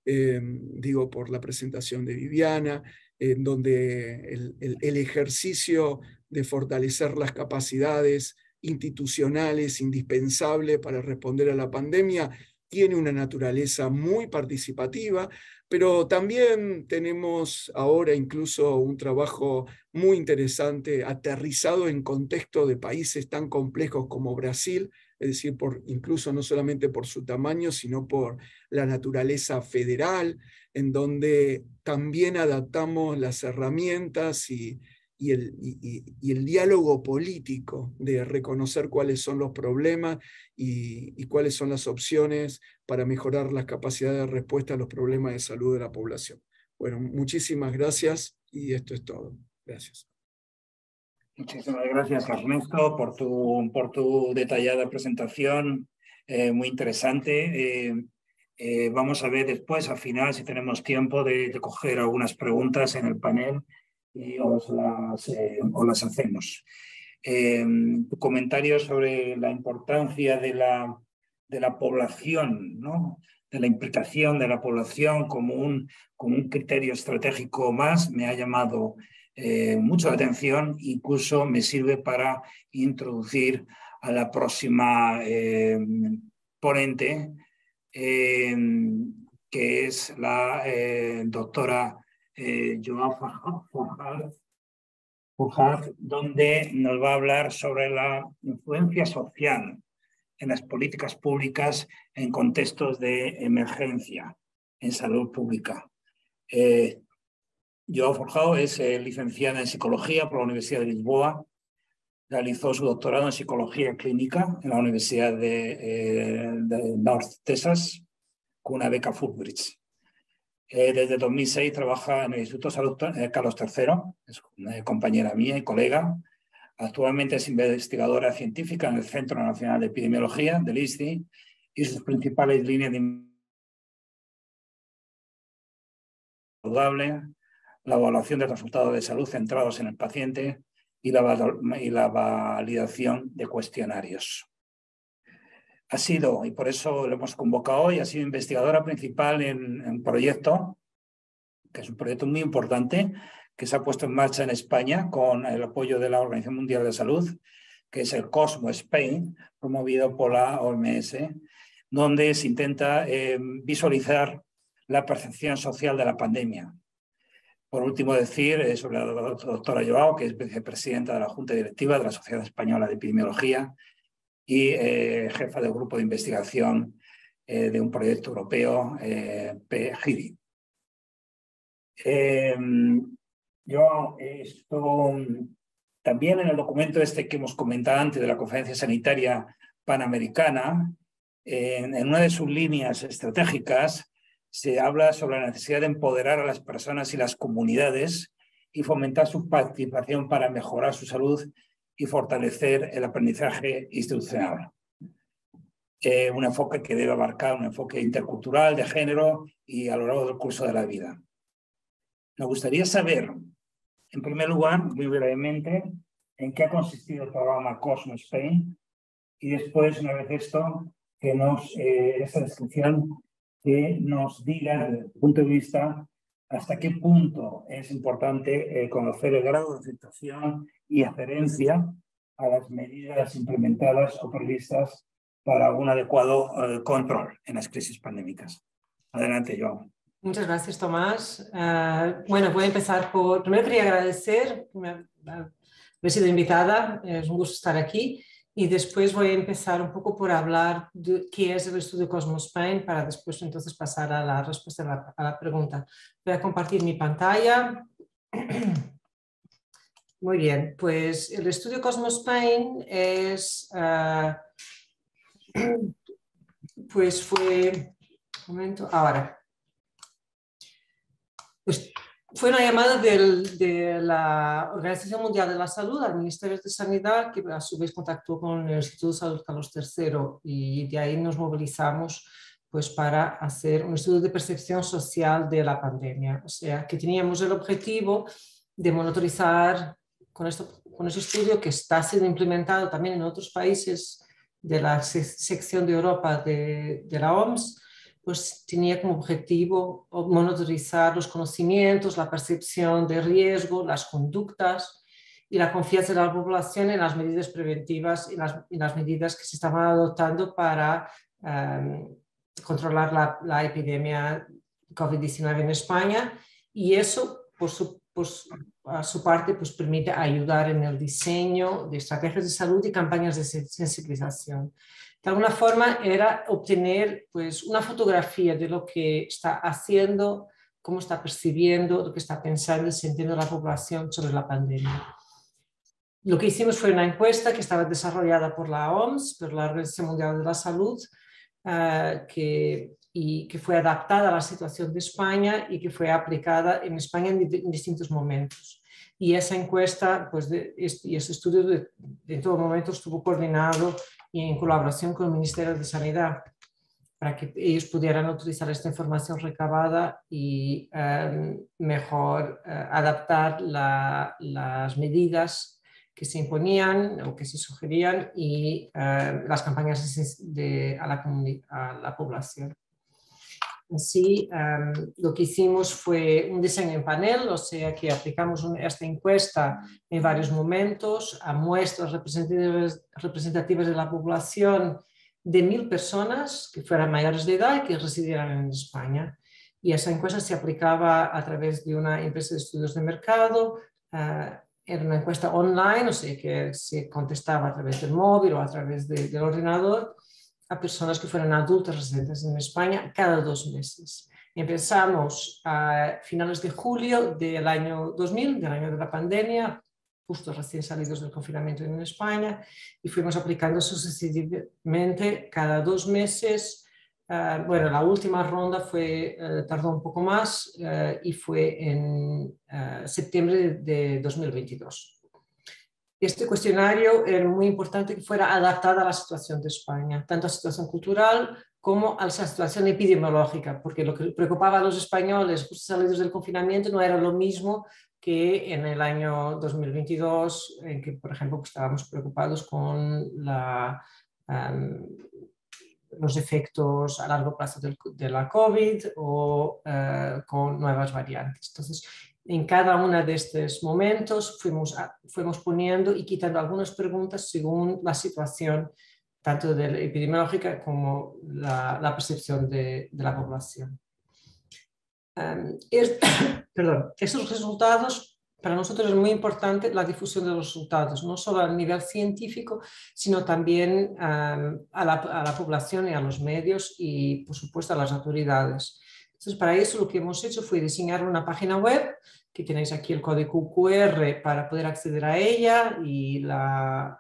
S4: digo por la presentación de Viviana, en donde el ejercicio de fortalecer las capacidades institucionales indispensables para responder a la pandemia tiene una naturaleza muy participativa, pero también tenemos ahora incluso un trabajo muy interesante aterrizado en contexto de países tan complejos como Brasil, es decir, incluso no solamente por su tamaño, sino por la naturaleza federal, en donde también adaptamos las herramientas y el diálogo político de reconocer cuáles son los problemas y cuáles son las opciones para mejorar las capacidades de respuesta a los problemas de salud de la población. Bueno, muchísimas gracias y esto es todo. Gracias.
S2: Muchísimas gracias, Ernesto, por tu detallada presentación, muy interesante. Vamos a ver después, al final, si tenemos tiempo, de coger algunas preguntas en el panel y os las hacemos. Tu comentario sobre la importancia de la población, ¿no? De la implicación de la población como un criterio estratégico más, me ha llamado mucho la atención, incluso me sirve para introducir a la próxima ponente, que es la doctora Joan Forjard, donde nos va a hablar sobre la influencia social en las políticas públicas en contextos de emergencia en salud pública. Joan Forjard es licenciada en Psicología por la Universidad de Lisboa, realizó su doctorado en Psicología Clínica en la Universidad de North Texas con una beca Fulbright. Desde 2006 trabaja en el Instituto de Salud Carlos III, es una compañera mía y colega. Actualmente es investigadora científica en el Centro Nacional de Epidemiología del ISCI y sus principales líneas de saludable, la evaluación de resultados de salud centrados en el paciente y la validación de cuestionarios. Ha sido, y por eso lo hemos convocado hoy, ha sido investigadora principal en un proyecto, que es un proyecto muy importante, que se ha puesto en marcha en España con el apoyo de la Organización Mundial de Salud, que es el COSMO Spain, promovido por la OMS, donde se intenta visualizar la percepción social de la pandemia. Por último, decir sobre la doctora Joao, que es vicepresidenta de la Junta Directiva de la Sociedad Española de Epidemiología y jefa del grupo de investigación de un proyecto europeo, PGIDI. También en el documento que hemos comentado antes de la Conferencia Sanitaria Panamericana, en una de sus líneas estratégicas se habla sobre la necesidad de empoderar a las personas y las comunidades y fomentar su participación para mejorar su salud y fortalecer el aprendizaje institucional. Un enfoque que debe abarcar un enfoque intercultural, de género y a lo largo del curso de la vida. Me gustaría saber, en primer lugar, muy brevemente, en qué ha consistido el programa COSMO Spain y después, una vez esto, que esta descripción, que nos diga desde el punto de vista hasta qué punto es importante conocer el grado de aceptación y adherencia a las medidas implementadas o previstas para un adecuado control en las crisis pandémicas. Adelante, Joao.
S5: Muchas gracias, Tomás. Bueno, voy a empezar por... Primero quería agradecer haber sido invitada, es un gusto estar aquí. Y después voy a empezar un poco por hablar de qué es el estudio COSMO Spain para después entonces pasar a la respuesta a la pregunta. Voy a compartir mi pantalla. Muy bien, pues el estudio COSMO Spain es... pues fue... Un momento, ahora. Pues fue una llamada de la Organización Mundial de la Salud al Ministerio de Sanidad, que a su vez contactó con el Instituto de Salud Carlos III, y de ahí nos movilizamos pues, para hacer un estudio de percepción social de la pandemia. O sea, que teníamos el objetivo de monitorizar con ese estudio, que está siendo implementado también en otros países de la sección de Europa de la OMS, pues tenía como objetivo monitorizar los conocimientos, la percepción de riesgo, las conductas y la confianza de la población en las medidas preventivas y las medidas que se estaban adoptando para controlar la epidemia COVID-19 en España, y eso, a su parte, pues permite ayudar en el diseño de estrategias de salud y campañas de sensibilización. De alguna forma era obtener pues, una fotografía de lo que está haciendo, cómo está percibiendo, lo que está pensando y sintiendo la población sobre la pandemia. Lo que hicimos fue una encuesta que estaba desarrollada por la OMS, por la Organización Mundial de la Salud, que fue adaptada a la situación de España y que fue aplicada en España en distintos momentos. Y esa encuesta pues, y ese estudio en todo momento estuvo coordinado y en colaboración con el Ministerio de Sanidad, para que ellos pudieran utilizar esta información recabada y mejor adaptar las medidas que se imponían o que se sugerían y las campañas a la población. Así, lo que hicimos fue un diseño en panel, o sea que aplicamos esta encuesta en varios momentos a muestras representativas de la población de 1000 personas que fueran mayores de edad y que residieran en España. Y esa encuesta se aplicaba a través de una empresa de estudios de mercado. Era una encuesta online, o sea que se contestaba a través del móvil o a través del ordenador a personas que fueran adultas residentes en España cada 2 meses. Empezamos a finales de julio del año 2000, del año de la pandemia, justo recién salidos del confinamiento en España, y fuimos aplicando sucesivamente cada 2 meses. Bueno, la última ronda tardó un poco más y fue en septiembre de 2022. este cuestionario era muy importante que fuera adaptado a la situación de España, tanto a la situación cultural como a la situación epidemiológica, porque lo que preocupaba a los españoles justo salidos del confinamiento no era lo mismo que en el año 2022, en que, por ejemplo, estábamos preocupados con los efectos a largo plazo de la COVID o con nuevas variantes. Entonces, en cada uno de estos momentos fuimos poniendo y quitando algunas preguntas según la situación tanto de la epidemiológica como la percepción de la población. Perdón, estos resultados, para nosotros es muy importante la difusión de los resultados, no solo a nivel científico, sino también a la población y a los medios y, por supuesto, a las autoridades. Entonces, para eso lo que hemos hecho fue diseñar una página web, que tenéis aquí el código QR para poder acceder a ella, y la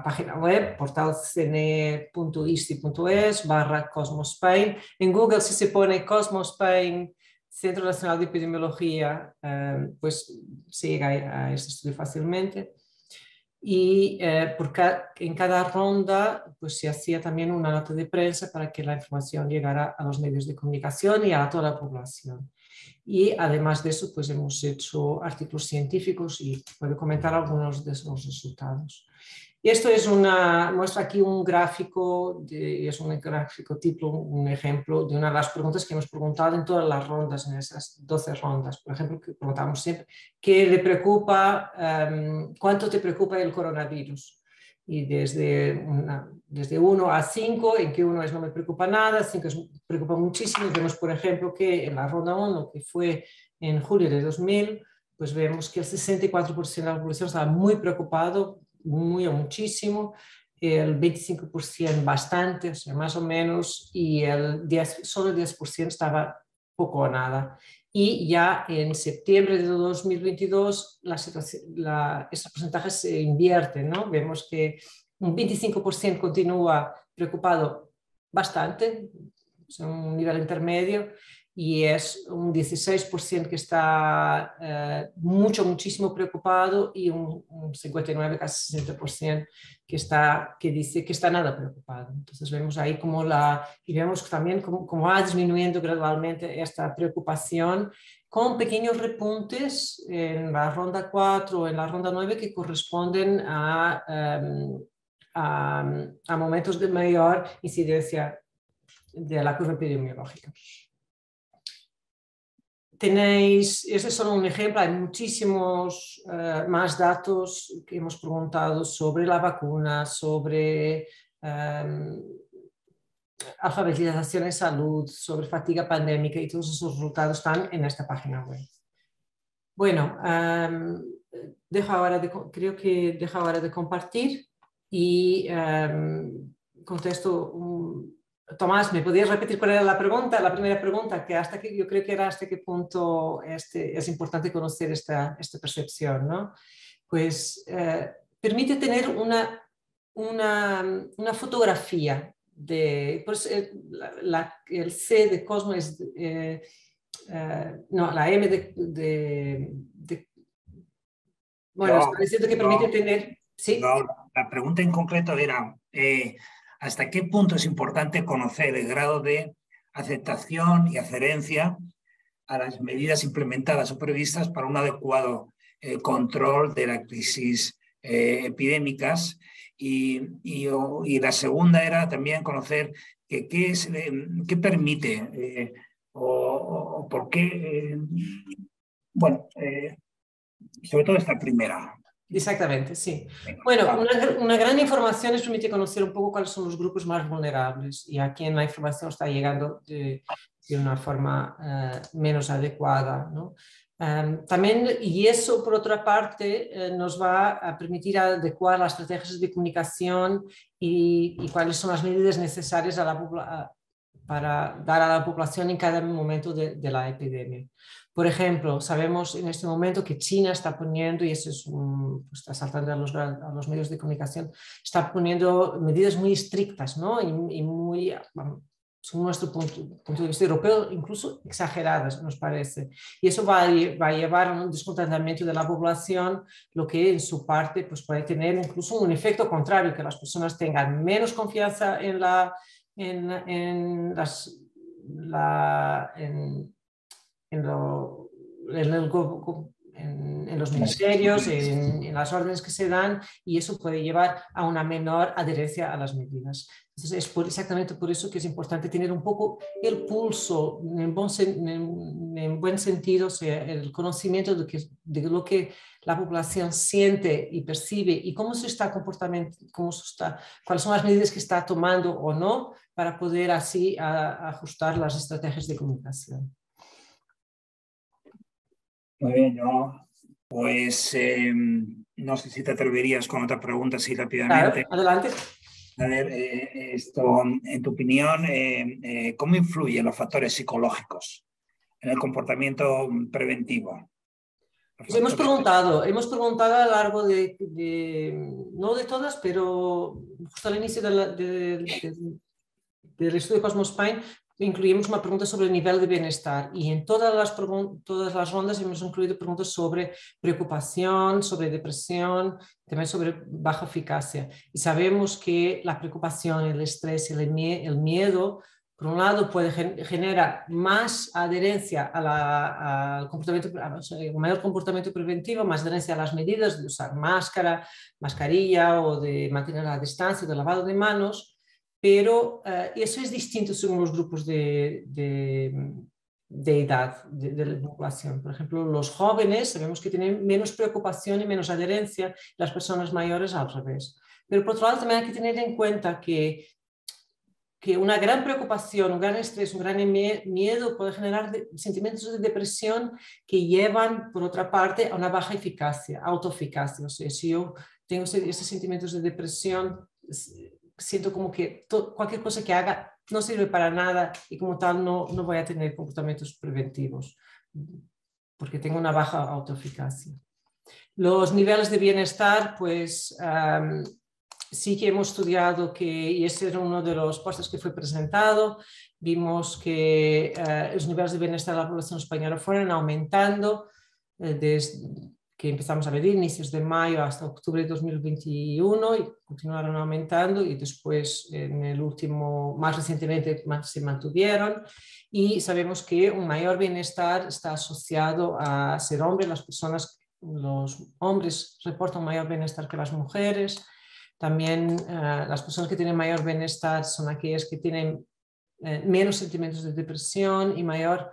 S5: página web, portalcne.isti.es/Cosmos-Spain. En Google, si se pone Cosmos-Spain, Centro Nacional de Epidemiología, pues se llega a este estudio fácilmente. Y en cada ronda pues se hacía también una nota de prensa para que la información llegara a los medios de comunicación y a toda la población. Y además de eso, pues hemos hecho artículos científicos y puedo comentar algunos de esos resultados. Y esto es muestra aquí un gráfico, es un gráfico tipo, un ejemplo de una de las preguntas que hemos preguntado en todas las rondas, en esas 12 rondas. Por ejemplo, que preguntamos siempre, ¿qué le preocupa, cuánto te preocupa el coronavirus? Y desde 1 a 5, en que 1 es no me preocupa nada, 5 me preocupa muchísimo. Vemos, por ejemplo, que en la ronda 1, que fue en julio de 2000, pues vemos que el 64% de la población estaba muy preocupado, muy o muchísimo, el 25% bastante, o sea, más o menos, y solo el 10% estaba poco o nada. Y ya en septiembre de 2022 estos porcentajes se invierten, ¿no? Vemos que un 25% continúa preocupado bastante, es un nivel intermedio, y es un 16% que está muchísimo preocupado, y un 59%, casi 60% que dice que está nada preocupado. Entonces vemos ahí y vemos también cómo va disminuyendo gradualmente esta preocupación, con pequeños repuntes en la ronda 4 o en la ronda 9 que corresponden a momentos de mayor incidencia de la curva epidemiológica. Ese es solo un ejemplo, hay muchísimos más datos que hemos preguntado sobre la vacuna, sobre alfabetización en salud, sobre fatiga pandémica, y todos esos resultados están en esta página web. Bueno, creo que dejo ahora de compartir y contesto. Tomás, ¿me podías repetir cuál era la pregunta? La primera pregunta, yo creo que era hasta qué punto es importante conocer esta percepción, ¿no? Pues permite tener una fotografía pues, el C de Cosmo es no, la M bueno, está diciendo que permite tener. ¿Sí?
S2: No, la pregunta en concreto era ¿hasta qué punto es importante conocer el grado de aceptación y adherencia a las medidas implementadas o previstas para un adecuado control de las crisis epidémicas? Y la segunda era también conocer qué permite o por qué, sobre todo esta primera.
S5: Exactamente, sí. Bueno, una gran información nos permite conocer un poco cuáles son los grupos más vulnerables, y aquí en la información está llegando de una forma menos adecuada, ¿no? También, y eso por otra parte nos va a permitir adecuar las estrategias de comunicación y cuáles son las medidas necesarias para dar a la población en cada momento de la epidemia. Por ejemplo, sabemos en este momento que China está poniendo, y eso pues está saltando a los medios de comunicación, está poniendo medidas muy estrictas, ¿no? y muy según nuestro punto de vista europeo, incluso exageradas, nos parece. Y eso va a llevar a un descontentamiento de la población, lo que en su parte pues, puede tener incluso un efecto contrario, que las personas tengan menos confianza en los ministerios, en las órdenes que se dan, y eso puede llevar a una menor adherencia a las medidas. Entonces es exactamente por eso que es importante tener un poco el pulso, en buen sentido, o sea, el conocimiento de lo que la población siente y percibe y cómo se está comportando, cuáles son las medidas que está tomando o no, para poder así ajustar las estrategias de comunicación.
S2: Muy bien, yo pues no sé si te atreverías con otra pregunta así rápidamente.
S5: Claro, adelante.
S2: A ver, esto, en tu opinión, ¿cómo influyen los factores psicológicos en el comportamiento preventivo?
S5: Pues hemos preguntado a lo largo no de todas, pero justo al inicio del estudio de Cosmos Pine incluimos una pregunta sobre el nivel de bienestar, y en todas las rondas hemos incluido preguntas sobre preocupación, sobre depresión, también sobre baja eficacia. Y sabemos que la preocupación, el estrés, el miedo, por un lado, genera más adherencia al mayor comportamiento preventivo, más adherencia a las medidas de usar mascarilla o de mantener la distancia, de lavado de manos, pero eso es distinto según los grupos de edad de la población. Por ejemplo, los jóvenes sabemos que tienen menos preocupación y menos adherencia, las personas mayores al revés. Pero por otro lado también hay que tener en cuenta que una gran preocupación, un gran estrés, un gran miedo puede generar sentimientos de depresión que llevan, por otra parte, a una baja eficacia, autoeficacia. O sea, si yo tengo esos sentimientos de depresión, siento como que cualquier cosa que haga no sirve para nada y como tal no voy a tener comportamientos preventivos porque tengo una baja autoeficacia. Los niveles de bienestar, pues sí que hemos estudiado y ese era uno de los puestos que fue presentado, vimos que los niveles de bienestar de la población española fueron aumentando desde que empezamos a medir inicios de mayo hasta octubre de 2021 y continuaron aumentando, y después en el último, más recientemente, se mantuvieron, y sabemos que un mayor bienestar está asociado a ser hombre. Los hombres reportan mayor bienestar que las mujeres. También las personas que tienen mayor bienestar son aquellas que tienen menos sentimientos de depresión y mayor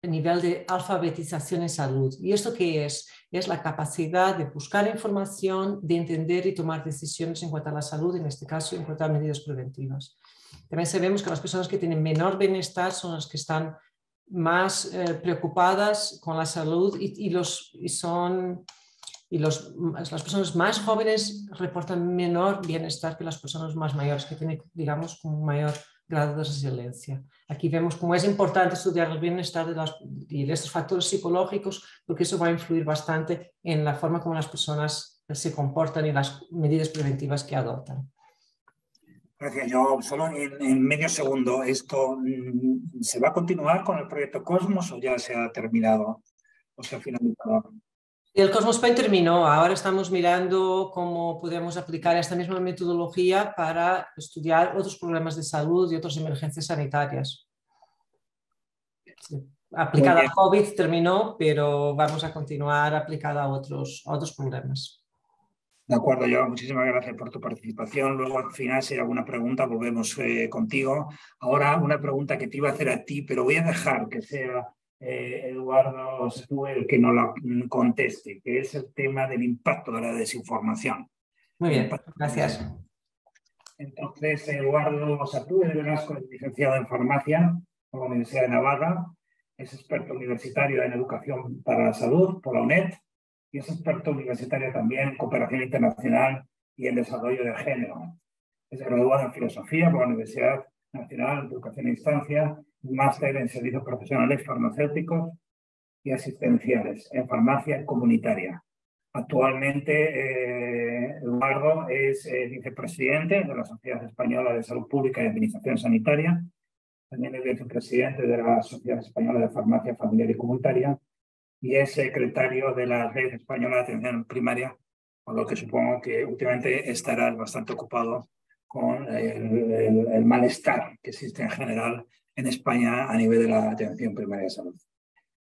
S5: nivel de alfabetización en salud. ¿Y esto qué es? Es la capacidad de buscar información, de entender y tomar decisiones en cuanto a la salud, en este caso en cuanto a medidas preventivas. También sabemos que las personas que tienen menor bienestar son las que están más preocupadas con la salud las personas más jóvenes reportan menor bienestar que las personas más mayores, que tienen, digamos, un mayor grado de resiliencia. Aquí vemos cómo es importante estudiar el bienestar de estos factores psicológicos, porque eso va a influir bastante en la forma como las personas se comportan y las medidas preventivas que adoptan.
S2: Gracias. Yo solo en medio segundo, ¿esto se va a continuar con el proyecto Cosmos o ya se ha terminado o se ha finalizado?
S5: El Cosmos Pine terminó. Ahora estamos mirando cómo podemos aplicar esta misma metodología para estudiar otros problemas de salud y otras emergencias sanitarias. Sí. Aplicada a COVID terminó, pero vamos a continuar aplicada a otros problemas.
S2: De acuerdo, yo muchísimas gracias por tu participación. Luego al final, si hay alguna pregunta, volvemos contigo. Ahora una pregunta que te iba a hacer a ti, pero voy a dejar que sea Eduardo Satú el que nos la conteste, que es el tema del impacto de la desinformación.
S5: Muy bien, gracias.
S2: Entonces, Eduardo Satú es licenciado en farmacia por la Universidad de Navarra, es experto universitario en educación para la salud por la UNED y es experto universitario también en cooperación internacional y en desarrollo de género. Es graduado en filosofía por la Universidad Nacional de Educación a Distancia, máster en servicios profesionales farmacéuticos y asistenciales en farmacia comunitaria. Actualmente, Eduardo es vicepresidente de la Sociedad Española de Salud Pública y Administración Sanitaria también es vicepresidente de la Sociedad Española de Farmacia Familiar y Comunitaria y es secretario de la Red Española de Atención Primaria, con lo que supongo que últimamente estarás bastante ocupado con el malestar que existe en general en España a nivel de la atención primaria de salud.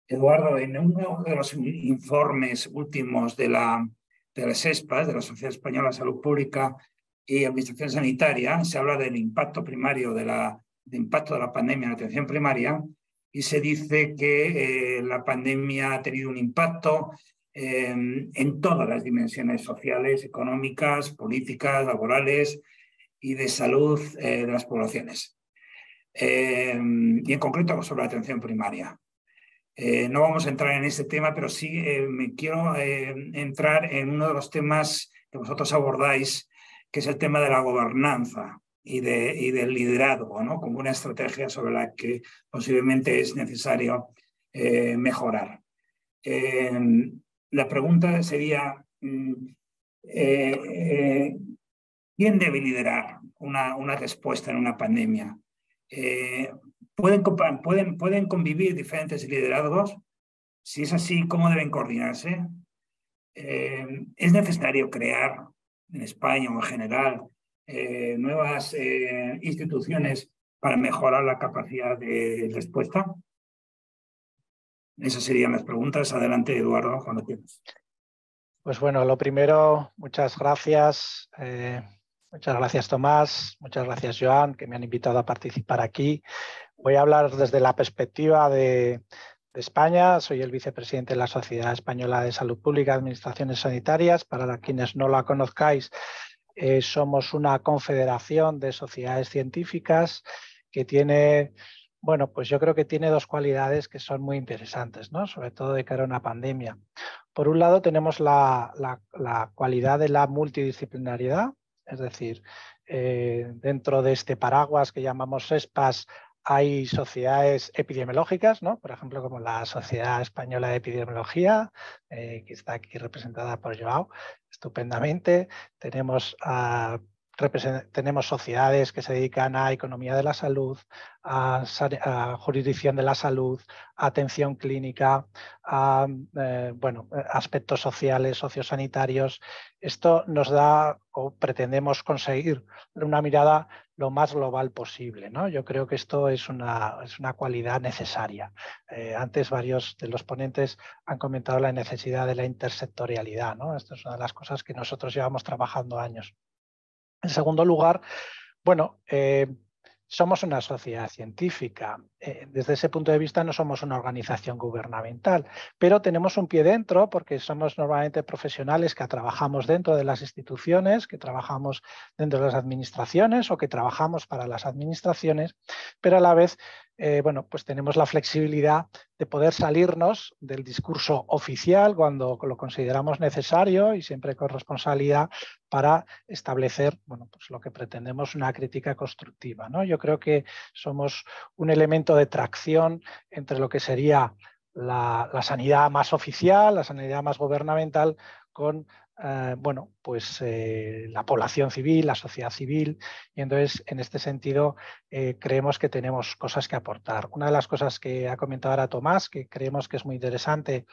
S2: Eduardo, en uno de los informes últimos de las ESPAS, de la Sociedad Española de Salud Pública y Administración Sanitaria, se habla del impacto primario del impacto de la pandemia en la atención primaria y se dice que la pandemia ha tenido un impacto en todas las dimensiones sociales, económicas, políticas, laborales y de salud de las poblaciones. Y en concreto sobre la atención primaria. No vamos a entrar en este tema, pero sí me quiero entrar en uno de los temas que vosotros abordáis, que es el tema de la gobernanza y del liderazgo, ¿no? Como una estrategia sobre la que posiblemente es necesario mejorar. La pregunta sería, ¿quién debe liderar una respuesta en una pandemia? ¿Pueden convivir diferentes liderazgos? Si es así, ¿cómo deben coordinarse? ¿Es necesario crear en España o en general nuevas instituciones para mejorar la capacidad de respuesta? Esas serían las preguntas. Adelante, Eduardo, cuando quieras.
S6: Pues bueno, lo primero, muchas gracias. Muchas gracias, Tomás. Muchas gracias, Joan, que me han invitado a participar aquí. Voy a hablar desde la perspectiva de España. Soy el vicepresidente de la Sociedad Española de Salud Pública y Administraciones Sanitarias. Para quienes no la conozcáis, somos una confederación de sociedades científicas que tiene, bueno, pues yo creo que tiene dos cualidades que son muy interesantes, ¿no? Sobre todo de cara a una pandemia. Por un lado, tenemos la cualidad de la multidisciplinariedad, es decir, dentro de este paraguas que llamamos ESPAS hay sociedades epidemiológicas, ¿no? Por ejemplo, como la Sociedad Española de Epidemiología, que está aquí representada por Joao, estupendamente. Tenemos sociedades que se dedican a economía de la salud, a jurisdicción de la salud, a atención clínica, a aspectos sociales, sociosanitarios. Esto nos da o pretendemos conseguir una mirada lo más global posible, ¿no? Yo creo que esto es una cualidad necesaria. Antes varios de los ponentes han comentado la necesidad de la intersectorialidad, ¿no? Esto es una de las cosas que nosotros llevamos trabajando años. En segundo lugar, bueno, somos una sociedad científica. Desde ese punto de vista no somos una organización gubernamental, pero tenemos un pie dentro porque somos normalmente profesionales que trabajamos dentro de las instituciones, que trabajamos dentro de las administraciones o que trabajamos para las administraciones, pero a la vez bueno, pues tenemos la flexibilidad de poder salirnos del discurso oficial cuando lo consideramos necesario y siempre con responsabilidad para establecer, bueno, pues lo que pretendemos, una crítica constructiva, ¿no? Yo creo que somos un elemento de tracción entre lo que sería la sanidad más oficial, la sanidad más gubernamental, con bueno, pues la población civil, la sociedad civil, y entonces en este sentido creemos que tenemos cosas que aportar. Una de las cosas que ha comentado ahora Tomás, que creemos que es muy interesante,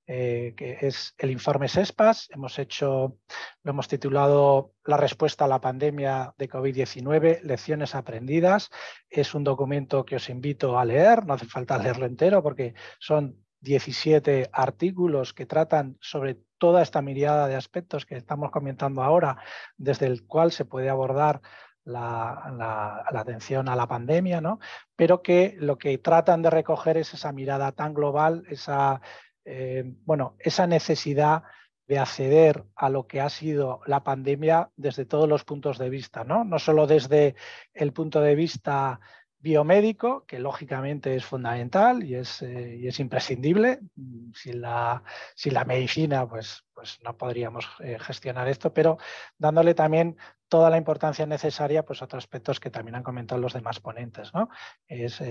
S6: que es el informe SESPAS. Lo hemos titulado La respuesta a la pandemia de COVID-19, lecciones aprendidas. Es un documento que os invito a leer, no hace falta leerlo entero porque son 17 artículos que tratan sobre toda esta mirada de aspectos que estamos comentando ahora, desde el cual se puede abordar la atención a la pandemia, ¿no? Pero que lo que tratan de recoger es esa mirada tan global, esa necesidad de acceder a lo que ha sido la pandemia desde todos los puntos de vista, ¿no? No solo desde el punto de vista biomédico, que lógicamente es fundamental y es imprescindible. Sin la medicina pues no podríamos gestionar esto, pero dándole también toda la importancia necesaria pues, a otros aspectos que también han comentado los demás ponentes, ¿no? Es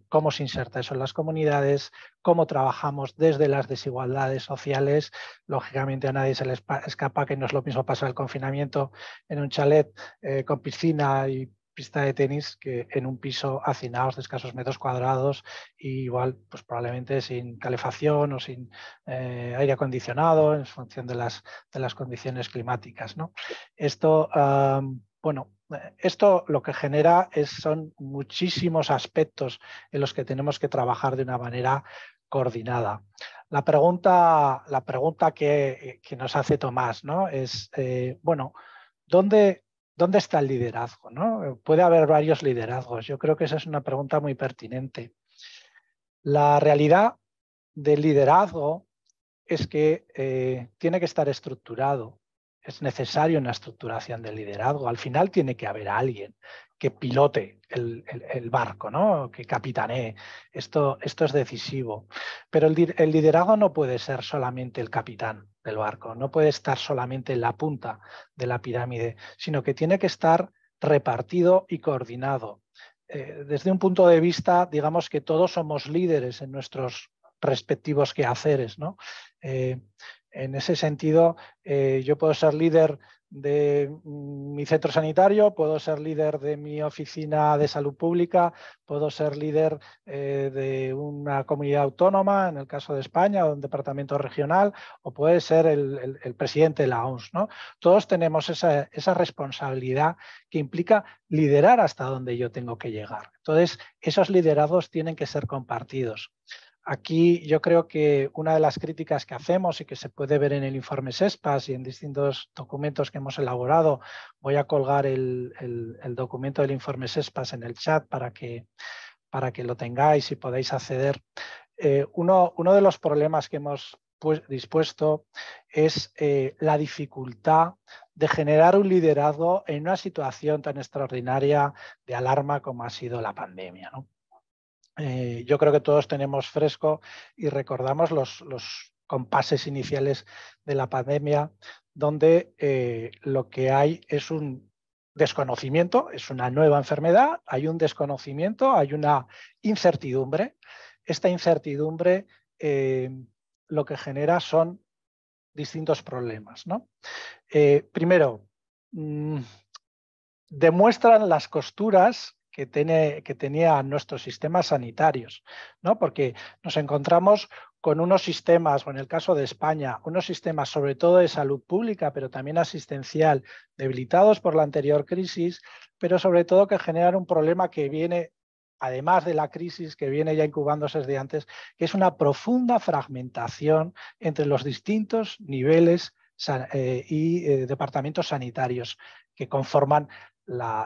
S6: cómo se inserta eso en las comunidades, cómo trabajamos desde las desigualdades sociales. Lógicamente a nadie se le escapa que no es lo mismo pasar el confinamiento en un chalet con piscina y pista de tenis que en un piso hacinados de escasos metros cuadrados y igual pues probablemente sin calefacción o sin aire acondicionado en función de las condiciones climáticas, ¿no? Esto, bueno, esto lo que genera son muchísimos aspectos en los que tenemos que trabajar de una manera coordinada. La pregunta que nos hace Tomás, ¿no? Es, bueno, ¿dónde está el liderazgo, ¿no? Puede haber varios liderazgos. Yo creo que esa es una pregunta muy pertinente. La realidad del liderazgo es que tiene que estar estructurado. Es necesaria una estructuración del liderazgo. Al final tiene que haber alguien que pilote el barco, ¿no? Que capitanee. Esto es decisivo. Pero el liderazgo no puede ser solamente el capitán del barco, no puede estar solamente en la punta de la pirámide, sino que tiene que estar repartido y coordinado. Desde un punto de vista, digamos que todos somos líderes en nuestros respectivos quehaceres, ¿no? En ese sentido, yo puedo ser líder de mi centro sanitario, puedo ser líder de mi oficina de salud pública, puedo ser líder de una comunidad autónoma, en el caso de España, o un departamento regional, o puede ser el presidente de la OMS, ¿no? Todos tenemos esa responsabilidad que implica liderar hasta donde yo tengo que llegar. Entonces, esos liderados tienen que ser compartidos. Aquí yo creo que una de las críticas que hacemos y que se puede ver en el informe SESPAS y en distintos documentos que hemos elaborado, voy a colgar el documento del informe SESPAS en el chat para que lo tengáis y podáis acceder. Uno de los problemas que hemos dispuesto es la dificultad de generar un liderazgo en una situación tan extraordinaria de alarma como ha sido la pandemia, ¿no? Yo creo que todos tenemos fresco y recordamos los compases iniciales de la pandemia, donde lo que hay es un desconocimiento, es una nueva enfermedad, hay un desconocimiento, hay una incertidumbre. Esta incertidumbre lo que genera son distintos problemas, ¿no? Primero, demuestran las costuras que tenían nuestros sistemas sanitarios, ¿no? Porque nos encontramos con unos sistemas, o en el caso de España, unos sistemas sobre todo de salud pública, pero también asistencial, debilitados por la anterior crisis, pero sobre todo que generan un problema que viene, además de la crisis que viene ya incubándose desde antes, que es una profunda fragmentación entre los distintos niveles y departamentos sanitarios que conforman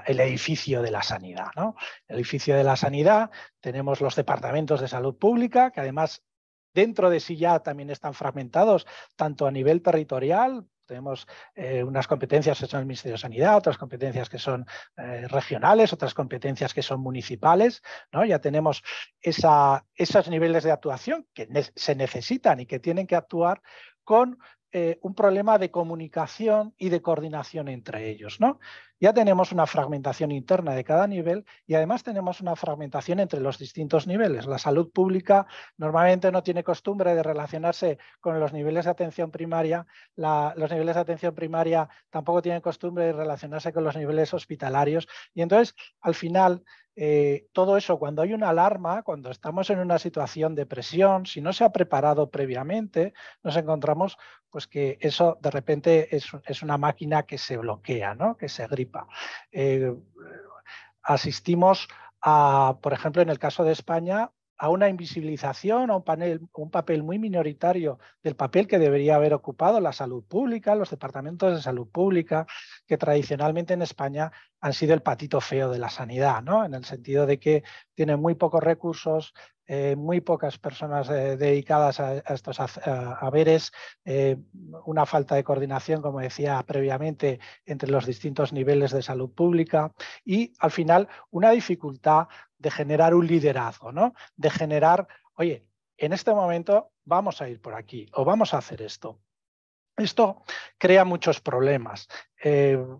S6: el edificio de la sanidad, ¿no? El edificio de la sanidad, tenemos los departamentos de salud pública, que además dentro de sí ya también están fragmentados, tanto a nivel territorial, tenemos unas competencias que son el Ministerio de Sanidad, otras competencias que son regionales, otras competencias que son municipales, ¿no? Ya tenemos esos niveles de actuación que se necesitan y que tienen que actuar con un problema de comunicación y de coordinación entre ellos, ¿no? Ya tenemos una fragmentación interna de cada nivel y además tenemos una fragmentación entre los distintos niveles. La salud pública normalmente no tiene costumbre de relacionarse con los niveles de atención primaria. Los niveles de atención primaria tampoco tienen costumbre de relacionarse con los niveles hospitalarios. Y entonces, al final, todo eso, cuando hay una alarma, cuando estamos en una situación de presión, si no se ha preparado previamente, nos encontramos pues que eso de repente es una máquina que se bloquea, ¿no? Que se gripa. Asistimos a, por ejemplo, en el caso de España, a una invisibilización, a un papel muy minoritario del papel que debería haber ocupado la salud pública, los departamentos de salud pública, que tradicionalmente en España han sido el patito feo de la sanidad, ¿no? En el sentido de que tienen muy pocos recursos, muy pocas personas dedicadas a estos haberes, una falta de coordinación, como decía previamente, entre los distintos niveles de salud pública y, al final, una dificultad de generar un liderazgo, ¿no? De generar, oye, en este momento vamos a ir por aquí o vamos a hacer esto. Esto crea muchos problemas.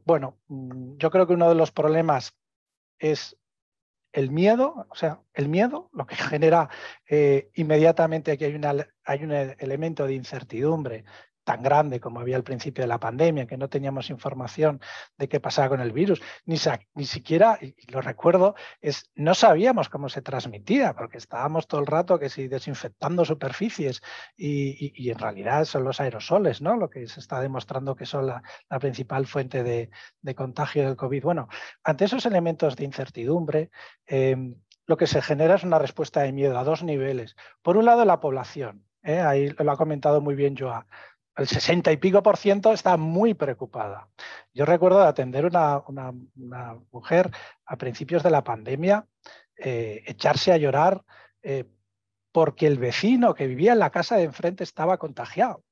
S6: Bueno, yo creo que uno de los problemas es el miedo, o sea, el miedo, lo que genera inmediatamente que hay un elemento de incertidumbre, tan grande como había al principio de la pandemia, que no teníamos información de qué pasaba con el virus, ni siquiera, y lo recuerdo, no sabíamos cómo se transmitía, porque estábamos todo el rato que si desinfectando superficies y en realidad son los aerosoles, ¿no? Lo que se está demostrando que son la principal fuente de contagio del COVID. Bueno, ante esos elementos de incertidumbre, lo que se genera es una respuesta de miedo a dos niveles. Por un lado, la población, ahí lo ha comentado muy bien Joa. El 60 y pico % está muy preocupada. Yo recuerdo de atender una mujer a principios de la pandemia, echarse a llorar porque el vecino que vivía en la casa de enfrente estaba contagiado.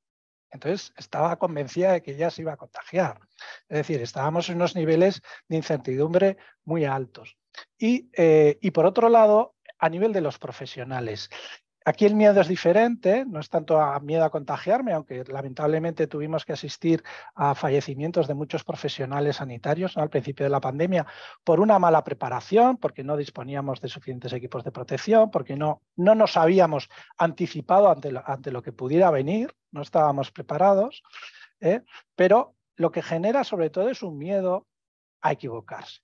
S6: Entonces estaba convencida de que ella se iba a contagiar. Es decir, estábamos en unos niveles de incertidumbre muy altos. Y por otro lado, a nivel de los profesionales. Aquí el miedo es diferente, no es tanto a miedo a contagiarme, aunque lamentablemente tuvimos que asistir a fallecimientos de muchos profesionales sanitarios, ¿no? Al principio de la pandemia, por una mala preparación, porque no disponíamos de suficientes equipos de protección, porque no nos habíamos anticipado ante lo que pudiera venir, no estábamos preparados, pero lo que genera sobre todo es un miedo a equivocarse.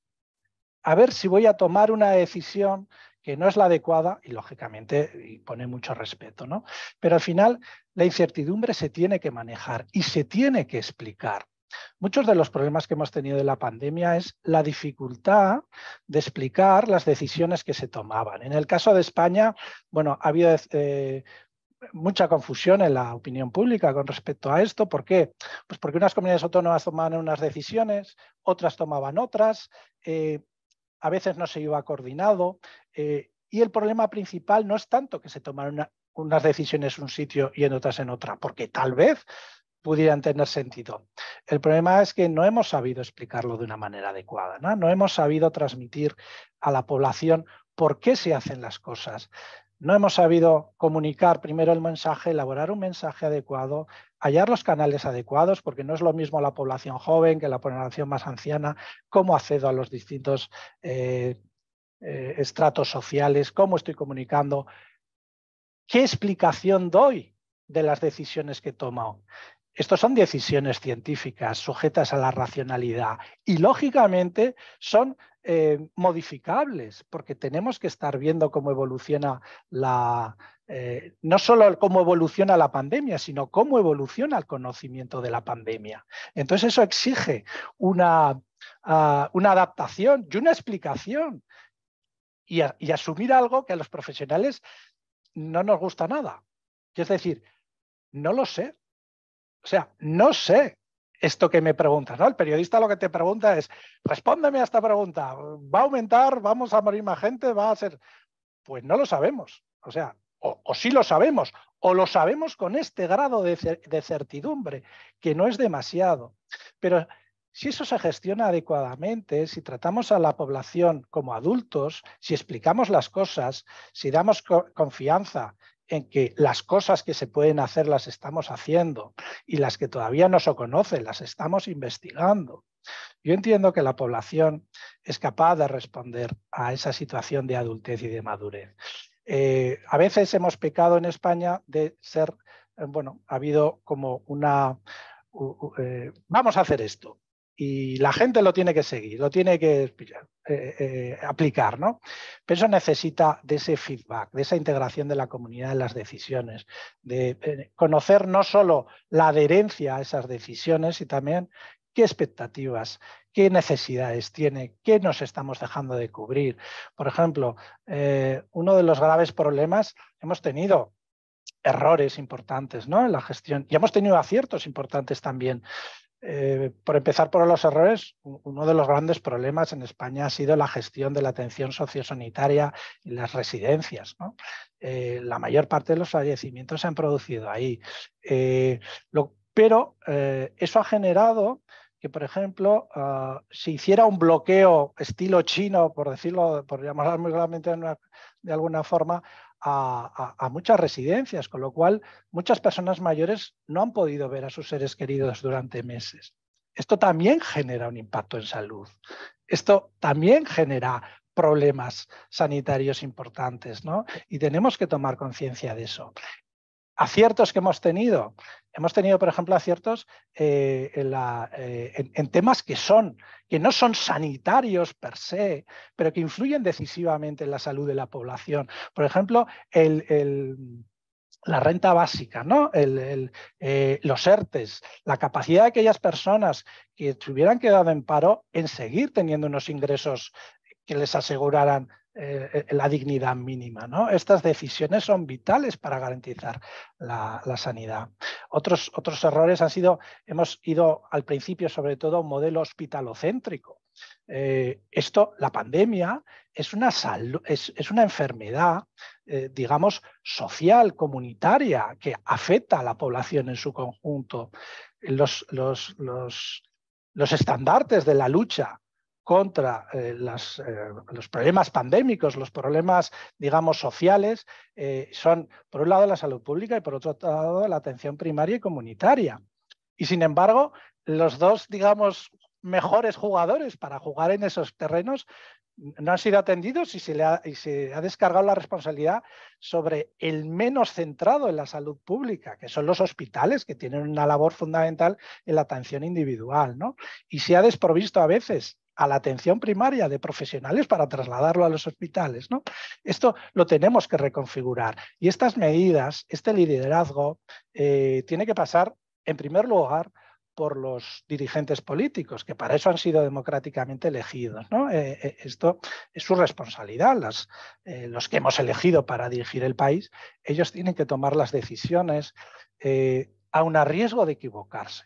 S6: A ver si voy a tomar una decisión que no es la adecuada y, lógicamente, pone mucho respeto, ¿no? Pero al final la incertidumbre se tiene que manejar y se tiene que explicar. Muchos de los problemas que hemos tenido en la pandemia es la dificultad de explicar las decisiones que se tomaban. En el caso de España, bueno, ha habido mucha confusión en la opinión pública con respecto a esto. ¿Por qué? Pues porque unas comunidades autónomas tomaban unas decisiones, otras tomaban otras, a veces no se iba coordinado y el problema principal no es tanto que se tomaran unas decisiones en un sitio y en otras en otra, porque tal vez pudieran tener sentido. El problema es que no hemos sabido explicarlo de una manera adecuada, ¿no? No hemos sabido transmitir a la población por qué se hacen las cosas. No hemos sabido comunicar primero el mensaje, elaborar un mensaje adecuado, hallar los canales adecuados, porque no es lo mismo la población joven que la población más anciana, cómo accedo a los distintos estratos sociales, cómo estoy comunicando, qué explicación doy de las decisiones que he tomado. Estas son decisiones científicas sujetas a la racionalidad y, lógicamente, son modificables, porque tenemos que estar viendo cómo evoluciona no solo cómo evoluciona la pandemia, sino cómo evoluciona el conocimiento de la pandemia. Entonces eso exige una adaptación y una explicación y asumir algo que a los profesionales no nos gusta nada. Es decir, no lo sé. O sea, no sé esto que me preguntas, ¿no? El periodista lo que te pregunta es, respóndeme a esta pregunta, ¿va a aumentar? ¿Vamos a morir más gente? ¿Va a ser...? Pues no lo sabemos. O sea, o sí lo sabemos, o lo sabemos con este grado de certidumbre, que no es demasiado. Pero si eso se gestiona adecuadamente, si tratamos a la población como adultos, si explicamos las cosas, si damos confianza en que las cosas que se pueden hacer las estamos haciendo y las que todavía no se conocen las estamos investigando. Yo entiendo que la población es capaz de responder a esa situación de adultez y de madurez. A veces hemos pecado en España de ser, bueno, ha habido como una, vamos a hacer esto. Y la gente lo tiene que seguir, lo tiene que aplicar, ¿no? Pero eso necesita de ese feedback, de esa integración de la comunidad en las decisiones, de conocer no solo la adherencia a esas decisiones, sino también qué expectativas, qué necesidades tiene, qué nos estamos dejando de cubrir. Por ejemplo, uno de los graves problemas, hemos tenido errores importantes, ¿no?, en la gestión y hemos tenido aciertos importantes también. Por empezar por los errores, uno de los grandes problemas en España ha sido la gestión de la atención sociosanitaria y las residencias, ¿no? La mayor parte de los fallecimientos se han producido ahí. Pero eso ha generado que, por ejemplo, se hiciera un bloqueo estilo chino, por decirlo, por llamarlo muy claramente de alguna forma, a muchas residencias, con lo cual muchas personas mayores no han podido ver a sus seres queridos durante meses. Esto también genera un impacto en salud. Esto también genera problemas sanitarios importantes, ¿no? Y tenemos que tomar conciencia de eso. Aciertos que hemos tenido, por ejemplo, aciertos en temas que no son sanitarios per se, pero que influyen decisivamente en la salud de la población. Por ejemplo, la renta básica, ¿no? Los ERTES, la capacidad de aquellas personas que se hubieran quedado en paro en seguir teniendo unos ingresos que les aseguraran la dignidad mínima, ¿no? Estas decisiones son vitales para garantizar la sanidad. Otros errores han sido, hemos ido al principio sobre todo a un modelo hospitalocéntrico. La pandemia es una enfermedad, digamos, social, comunitaria, que afecta a la población en su conjunto. Los estandartes de la lucha contra los problemas pandémicos, los problemas, digamos, sociales, son, por un lado, la salud pública y, por otro lado, la atención primaria y comunitaria. Y, sin embargo, los dos, digamos, mejores jugadores para jugar en esos terrenos no han sido atendidos y se ha descargado la responsabilidad sobre el menos centrado en la salud pública, que son los hospitales, que tienen una labor fundamental en la atención individual, ¿no? Y se ha desprovisto a veces a la atención primaria de profesionales para trasladarlo a los hospitales, ¿no? Esto lo tenemos que reconfigurar. Y estas medidas, este liderazgo, tiene que pasar, en primer lugar, por los dirigentes políticos, que para eso han sido democráticamente elegidos, ¿no? Esto es su responsabilidad. Los que hemos elegido para dirigir el país, ellos tienen que tomar las decisiones aun a riesgo de equivocarse.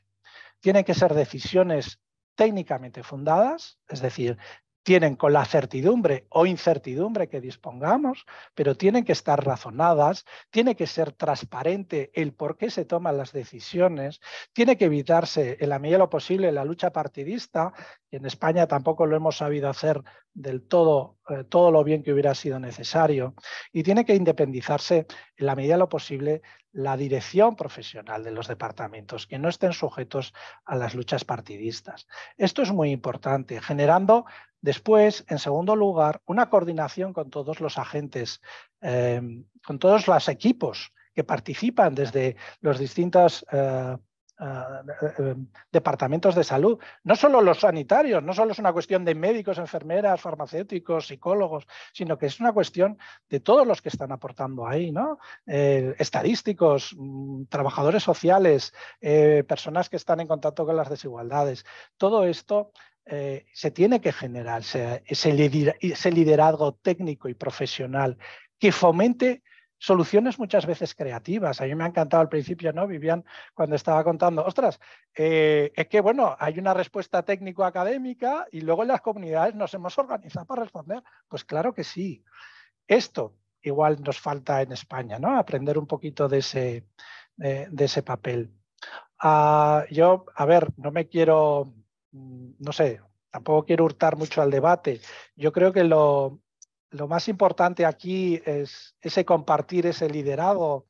S6: Tienen que ser decisiones técnicamente fundadas, es decir, tienen con la certidumbre o incertidumbre que dispongamos, pero tienen que estar razonadas, tiene que ser transparente el por qué se toman las decisiones, tiene que evitarse en la medida de lo posible la lucha partidista, y en España tampoco lo hemos sabido hacer del todo lo bien que hubiera sido necesario, y tiene que independizarse en la medida de lo posible la dirección profesional de los departamentos, que no estén sujetos a las luchas partidistas. Esto es muy importante, generando después, en segundo lugar, una coordinación con todos los agentes, con todos los equipos que participan desde los distintos departamentos de salud, no solo los sanitarios, no solo es una cuestión de médicos, enfermeras, farmacéuticos, psicólogos, sino que es una cuestión de todos los que están aportando ahí, ¿no? Estadísticos, trabajadores sociales, personas que están en contacto con las desigualdades. Todo esto se tiene que generar ese liderazgo técnico y profesional que fomente soluciones muchas veces creativas. A mí me ha encantado al principio, ¿no, Vivian? Cuando estaba contando, ostras, es que, bueno, hay una respuesta técnico-académica y luego en las comunidades nos hemos organizado para responder. Pues claro que sí. Esto igual nos falta en España, ¿no? Aprender un poquito de ese papel. Yo, a ver, no me quiero, no sé, tampoco quiero hurtar mucho al debate. Yo creo que lo más importante aquí es ese compartir ese liderazgo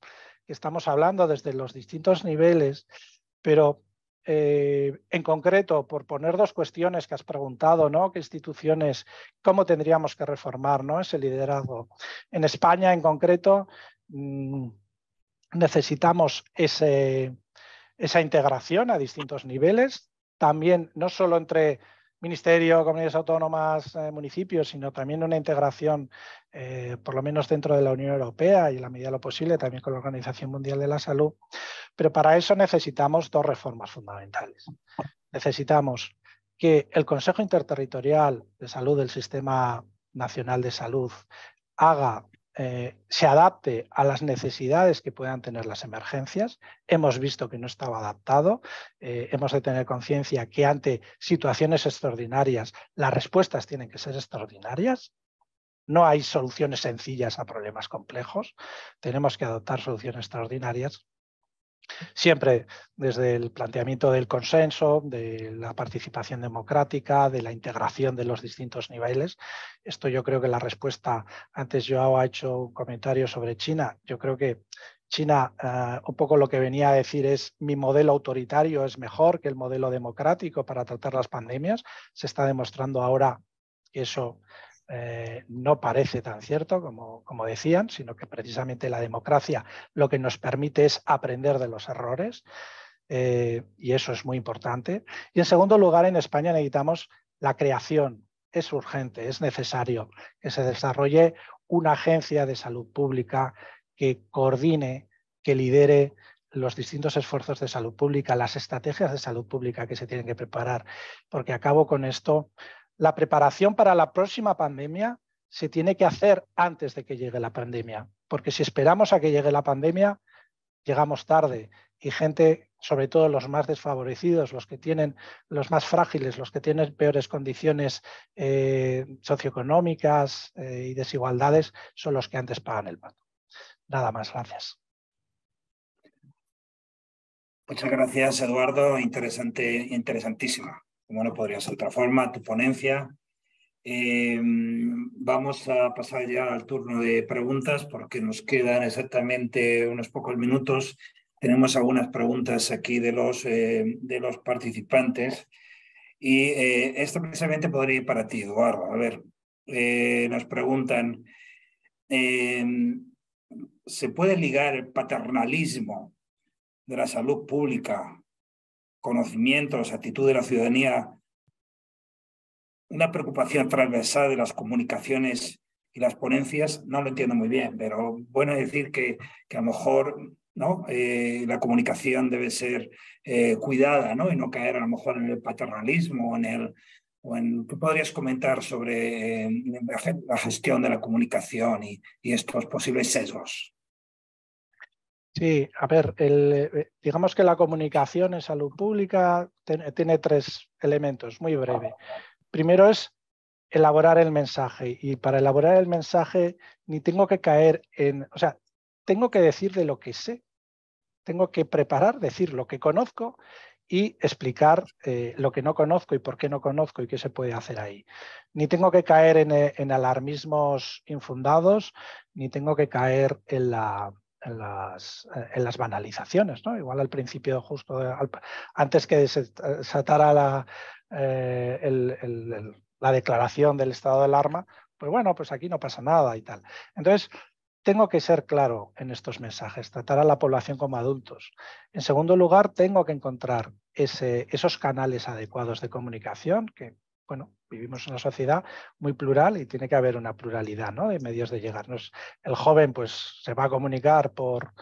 S6: que estamos hablando desde los distintos niveles, pero en concreto, por poner dos cuestiones que has preguntado, ¿no? ¿Qué instituciones, cómo tendríamos que reformar, ¿no? ese liderazgo? En España, en concreto, necesitamos esa integración a distintos niveles, también no solo entre Ministerio, comunidades autónomas, municipios, sino también una integración, por lo menos dentro de la Unión Europea y en la medida de lo posible también con la Organización Mundial de la Salud. Pero para eso necesitamos dos reformas fundamentales. Necesitamos que el Consejo Interterritorial de Salud del Sistema Nacional de Salud se adapte a las necesidades que puedan tener las emergencias. Hemos visto que no estaba adaptado. Hemos de tener conciencia que ante situaciones extraordinarias las respuestas tienen que ser extraordinarias. No hay soluciones sencillas a problemas complejos. Tenemos que adoptar soluciones extraordinarias. Siempre desde el planteamiento del consenso, de la participación democrática, de la integración de los distintos niveles. Esto yo creo que la respuesta, antes Joao ha hecho un comentario sobre China, yo creo que China un poco lo que venía a decir es mi modelo autoritario es mejor que el modelo democrático para tratar las pandemias. Se está demostrando ahora que eso no parece tan cierto como decían, sino que precisamente la democracia lo que nos permite es aprender de los errores, y eso es muy importante. Y en segundo lugar, en España necesitamos la creación. Es urgente, es necesario que se desarrolle una agencia de salud pública que coordine, que lidere los distintos esfuerzos de salud pública, las estrategias de salud pública que se tienen que preparar, porque acabo con esto. La preparación para la próxima pandemia se tiene que hacer antes de que llegue la pandemia, porque si esperamos a que llegue la pandemia, llegamos tarde y gente, sobre todo los más desfavorecidos, los más frágiles, los que tienen peores condiciones socioeconómicas y desigualdades, son los que antes pagan el pato. Nada más, gracias.
S2: Muchas gracias, Eduardo. Interesantísima. Como no podría ser de otra forma, tu ponencia. Vamos a pasar ya al turno de preguntas porque nos quedan exactamente unos pocos minutos. Tenemos algunas preguntas aquí de los participantes y esto precisamente podría ir para ti, Eduardo. A ver, nos preguntan, ¿se puede ligar el paternalismo de la salud pública, conocimientos, actitud de la ciudadanía, una preocupación transversal de las comunicaciones y las ponencias? No lo entiendo muy bien, pero bueno decir que a lo mejor, ¿no? La comunicación debe ser cuidada, ¿no? Y no caer a lo mejor en el paternalismo o en ¿qué podrías comentar sobre la gestión de la comunicación y estos posibles sesgos?
S6: Sí, a ver, digamos que la comunicación en salud pública tiene tres elementos, muy breve. Primero es elaborar el mensaje, y para elaborar el mensaje ni tengo que caer tengo que decir de lo que sé, tengo que preparar, decir lo que conozco y explicar lo que no conozco y por qué no conozco y qué se puede hacer ahí. Ni tengo que caer en alarmismos infundados, ni tengo que caer en las banalizaciones, ¿no? Igual al principio, justo antes que desatara la declaración del estado de alarma, pues bueno, pues aquí no pasa nada y tal. Entonces, tengo que ser claro en estos mensajes, tratar a la población como adultos. En segundo lugar, tengo que encontrar esos canales adecuados de comunicación, que bueno, vivimos en una sociedad muy plural y tiene que haber una pluralidad, ¿no?, de medios de llegar. El joven pues se va a comunicar por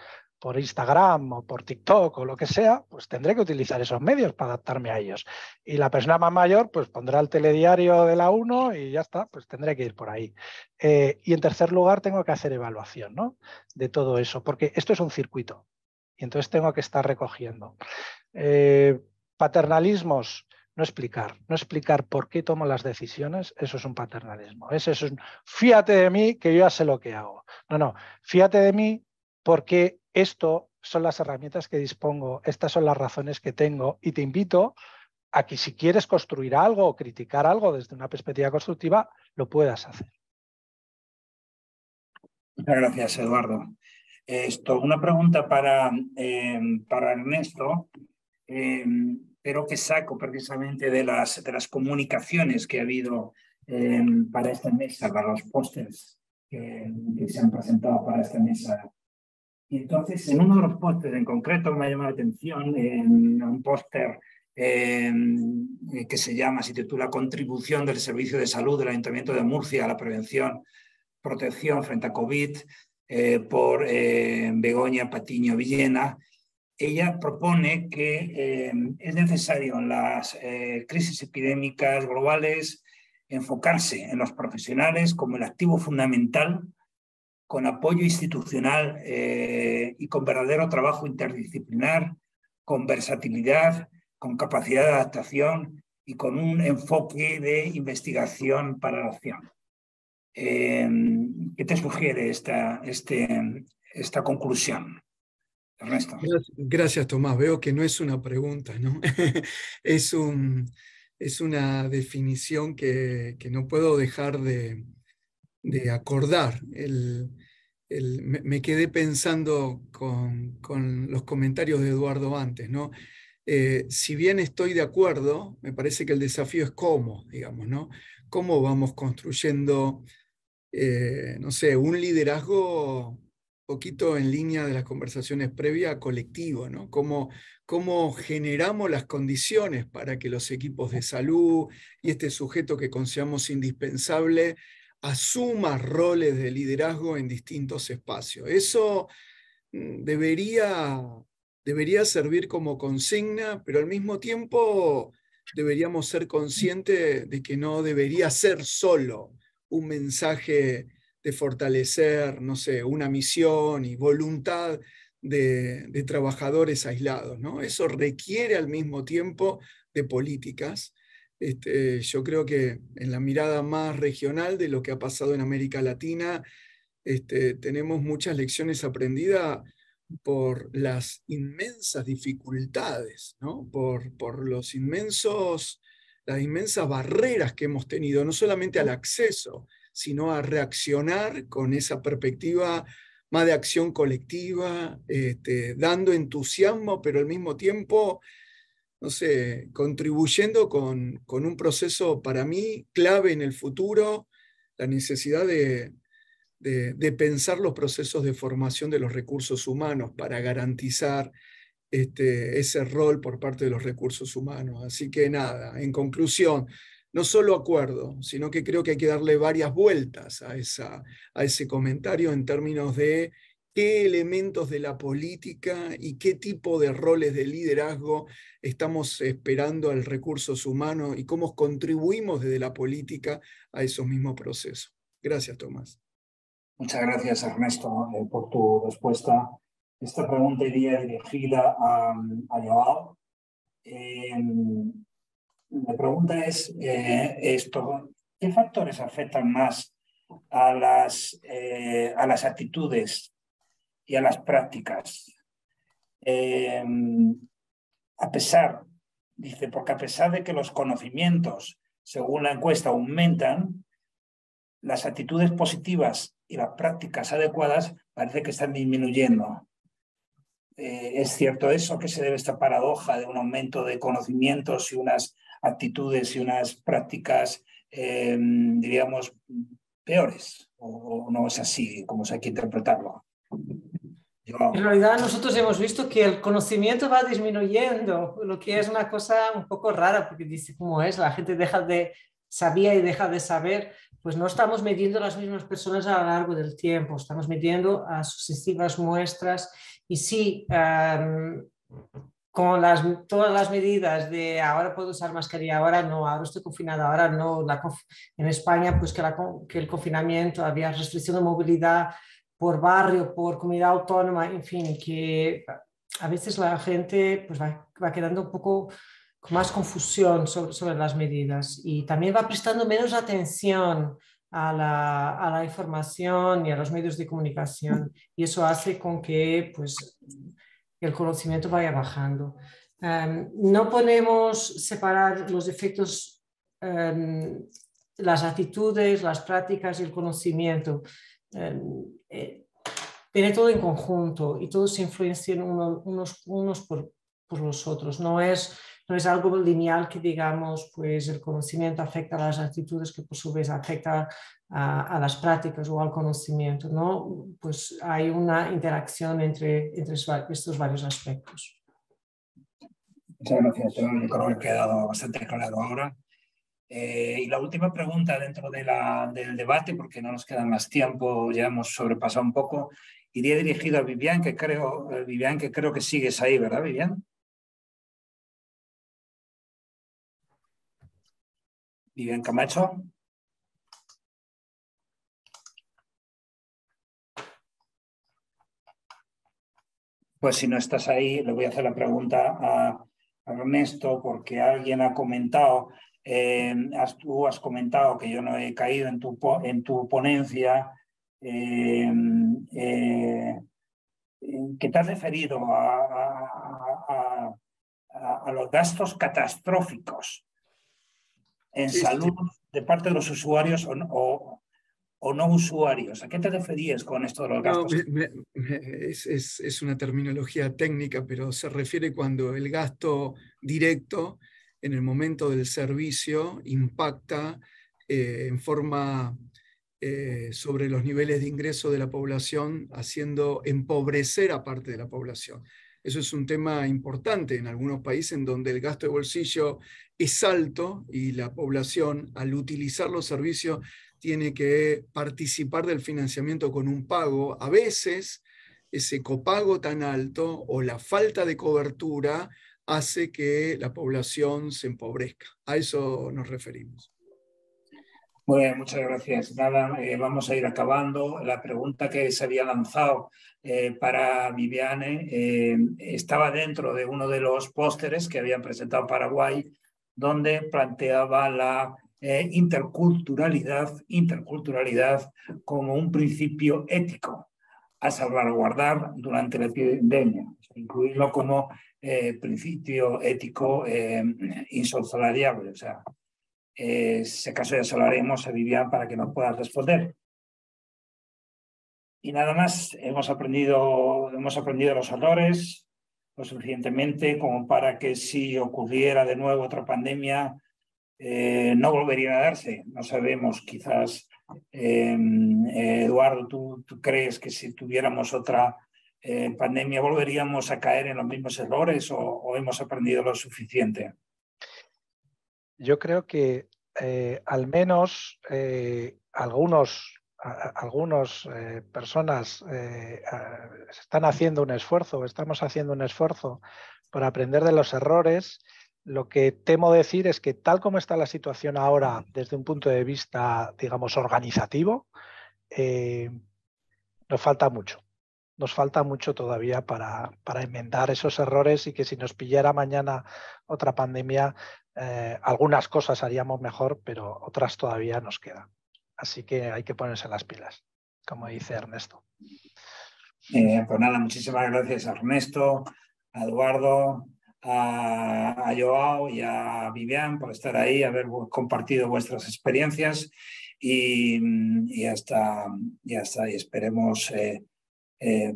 S6: Instagram o por TikTok o lo que sea, pues tendré que utilizar esos medios para adaptarme a ellos. Y la persona más mayor pues pondrá el telediario de la 1 y ya está, pues tendré que ir por ahí. Y en tercer lugar tengo que hacer evaluación, ¿no?, de todo eso, porque esto es un circuito y entonces tengo que estar recogiendo. Paternalismos, no explicar por qué tomo las decisiones, eso es un paternalismo. Eso es un fíjate de mí que yo ya sé lo que hago. No, fíjate de mí porque esto son las herramientas que dispongo, estas son las razones que tengo y te invito a que si quieres construir algo o criticar algo desde una perspectiva constructiva, lo puedas hacer.
S2: Muchas gracias, Eduardo. Una pregunta para Ernesto, pero que saco precisamente de las comunicaciones que ha habido para esta mesa, para los pósters que se han presentado para esta mesa. Y entonces, en uno de los pósters en concreto me ha llamado la atención, un póster que se titula Contribución del Servicio de Salud del Ayuntamiento de Murcia a la prevención, protección frente a COVID, por Begoña Patiño Villena. Ella propone que es necesario en las crisis epidémicas globales enfocarse en los profesionales como el activo fundamental, con apoyo institucional y con verdadero trabajo interdisciplinar, con versatilidad, con capacidad de adaptación y con un enfoque de investigación para la acción. ¿Qué te sugiere esta conclusión, Ernesto?
S4: Gracias, Tomás. Veo que no es una pregunta, ¿no? es una definición que no puedo dejar de acordar. Me quedé pensando con los comentarios de Eduardo antes, ¿no? si bien estoy de acuerdo, me parece que el desafío es cómo, digamos, ¿no? Cómo vamos construyendo, no sé, un liderazgo poquito en línea de las conversaciones previas, colectivo, ¿no? Cómo generamos las condiciones para que los equipos de salud y este sujeto que consideramos indispensable asuma roles de liderazgo en distintos espacios. Eso debería servir como consigna, pero al mismo tiempo deberíamos ser conscientes de que no debería ser solo un mensaje de fortalecer, no sé, una misión y voluntad de trabajadores aislados, ¿no? Eso requiere al mismo tiempo de políticas. Yo creo que en la mirada más regional de lo que ha pasado en América Latina, tenemos muchas lecciones aprendidas por las inmensas dificultades, ¿no? por las inmensas barreras que hemos tenido, no solamente al acceso, sino a reaccionar con esa perspectiva más de acción colectiva, dando entusiasmo, pero al mismo tiempo, no sé, contribuyendo con un proceso para mí clave en el futuro, la necesidad de pensar los procesos de formación de los recursos humanos para garantizar ese rol por parte de los recursos humanos. Así que nada, en conclusión, no solo acuerdo, sino que creo que hay que darle varias vueltas a ese comentario en términos de qué elementos de la política y qué tipo de roles de liderazgo estamos esperando al recursos humanos y cómo contribuimos desde la política a esos mismos procesos. Gracias, Tomás.
S2: Muchas gracias, Ernesto, por tu respuesta. Esta pregunta iría dirigida a Joao. La pregunta es esto: ¿qué factores afectan más a las actitudes y a las prácticas? Porque a pesar de que los conocimientos, según la encuesta, aumentan, las actitudes positivas y las prácticas adecuadas parece que están disminuyendo. ¿Es cierto eso? ¿Que se debe esta paradoja de un aumento de conocimientos y unas actitudes y unas prácticas, diríamos, peores? ¿O no es así como se hay que interpretarlo?
S5: En realidad nosotros hemos visto que el conocimiento va disminuyendo, lo que es una cosa un poco rara, porque dice cómo es, la gente sabía y deja de saber. Pues no estamos midiendo a las mismas personas a lo largo del tiempo, estamos midiendo a sucesivas muestras y sí, con todas las medidas de ahora puedo usar mascarilla, ahora no, ahora estoy confinada, ahora no, en España pues que el confinamiento, había restricción de movilidad por barrio, por comunidad autónoma, en fin, que a veces la gente pues va quedando un poco con más confusión sobre las medidas y también va prestando menos atención a la información y a los medios de comunicación y eso hace con que pues, el conocimiento vaya bajando. No podemos separar los efectos, las actitudes, las prácticas y el conocimiento. Tiene todo en conjunto y todos se influencian unos por los otros. No es algo lineal que digamos, pues el conocimiento afecta a las actitudes que por su vez afecta a las prácticas o al conocimiento, ¿no? Pues hay una interacción entre estos varios aspectos.
S2: Muchas gracias. Yo creo que ha quedado bastante claro ahora. Y la última pregunta dentro del debate, porque no nos queda más tiempo, ya hemos sobrepasado un poco, iría dirigido a Vivian, que creo que sigues ahí, ¿verdad, Vivian? Vivian Camacho. Pues si no estás ahí, le voy a hacer la pregunta a Ernesto, porque alguien ha comentado, tú has comentado que yo no he caído en tu ponencia, que te has referido a los gastos catastróficos en salud de parte de los usuarios o no usuarios. ¿A qué te referías con esto de los gastos?
S4: Es una terminología técnica, pero se refiere cuando el gasto directo en el momento del servicio impacta en forma sobre los niveles de ingreso de la población, haciendo empobrecer a parte de la población. Eso es un tema importante en algunos países en donde el gasto de bolsillo es alto y la población, al utilizar los servicios, tiene que participar del financiamiento con un pago. A veces ese copago tan alto o la falta de cobertura hace que la población se empobrezca. A eso nos referimos.
S2: Muy bien, muchas gracias. Nada, vamos a ir acabando. La pregunta que se había lanzado para Viviane estaba dentro de uno de los pósteres que habían presentado Paraguay, donde planteaba la interculturalidad como un principio ético a salvaguardar durante la epidemia, incluirlo como principio ético insoslayable. O sea, si acaso ya se lo haremos a Vivian para que nos pueda responder. Y nada más, hemos aprendido los errores lo suficientemente como para que si ocurriera de nuevo otra pandemia, no volverían a darse. No sabemos, quizás, Eduardo, ¿tú crees que si tuviéramos otra pandemia volveríamos a caer en los mismos errores o hemos aprendido lo suficiente?
S6: Yo creo que al menos algunas personas están haciendo un esfuerzo, estamos haciendo un esfuerzo por aprender de los errores. Lo que temo decir es que tal como está la situación ahora desde un punto de vista, digamos, organizativo, nos falta mucho. Nos falta mucho todavía para enmendar esos errores y que si nos pillara mañana otra pandemia, algunas cosas haríamos mejor, pero otras todavía nos quedan. Así que hay que ponerse las pilas, como dice Ernesto.
S2: Pues nada, muchísimas gracias a Ernesto, a Eduardo, a Joao y a Vivian por estar ahí, haber compartido vuestras experiencias y hasta y esperemos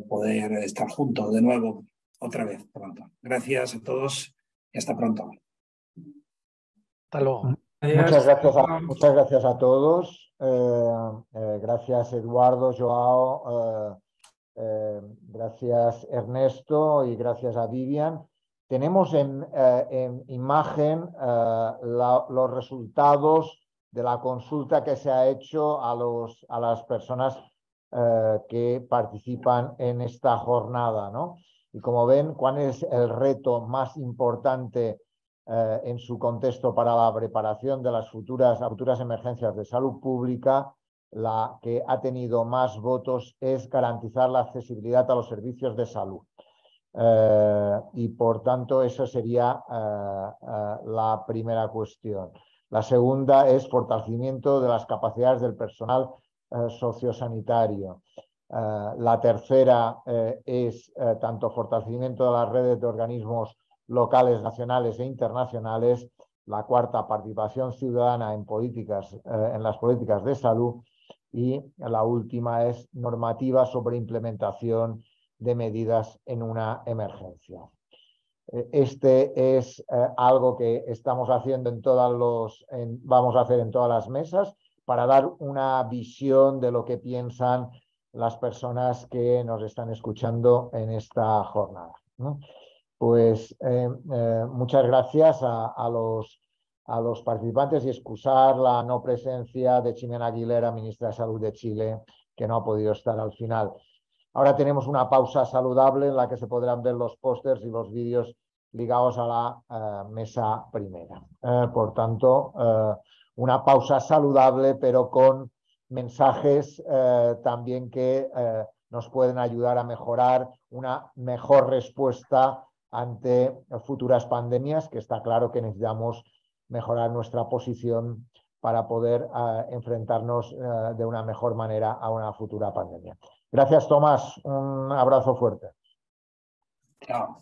S2: poder estar juntos de nuevo otra vez pronto. Gracias a todos y hasta pronto.
S6: Hasta luego.
S7: Muchas gracias a todos. Gracias Eduardo, Joao, gracias Ernesto y gracias a Vivian. Tenemos en imagen los resultados de la consulta que se ha hecho a las personas que participan en esta jornada, ¿no? Y como ven, ¿cuál es el reto más importante en su contexto para la preparación de las futuras emergencias de salud pública? La que ha tenido más votos es garantizar la accesibilidad a los servicios de salud. Y por tanto, eso sería la primera cuestión. La segunda es fortalecimiento de las capacidades del personal sociosanitario. La tercera es tanto fortalecimiento de las redes de organismos locales, nacionales e internacionales. La cuarta, participación ciudadana en las políticas de salud. Y la última es normativa sobre implementación de medidas en una emergencia. Este es algo que estamos haciendo vamos a hacer en todas las mesas para dar una visión de lo que piensan las personas que nos están escuchando en esta jornada, ¿no? Pues muchas gracias a los participantes y excusar la no presencia de Ximena Aguilera, ministra de Salud de Chile, que no ha podido estar al final. Ahora tenemos una pausa saludable en la que se podrán ver los pósters y los vídeos ligados a la mesa primera. Por tanto, una pausa saludable, pero con mensajes también que nos pueden ayudar a mejorar una mejor respuesta ante futuras pandemias, que está claro que necesitamos mejorar nuestra posición para poder enfrentarnos de una mejor manera a una futura pandemia. Gracias, Tomás. Un abrazo fuerte.
S2: Chao.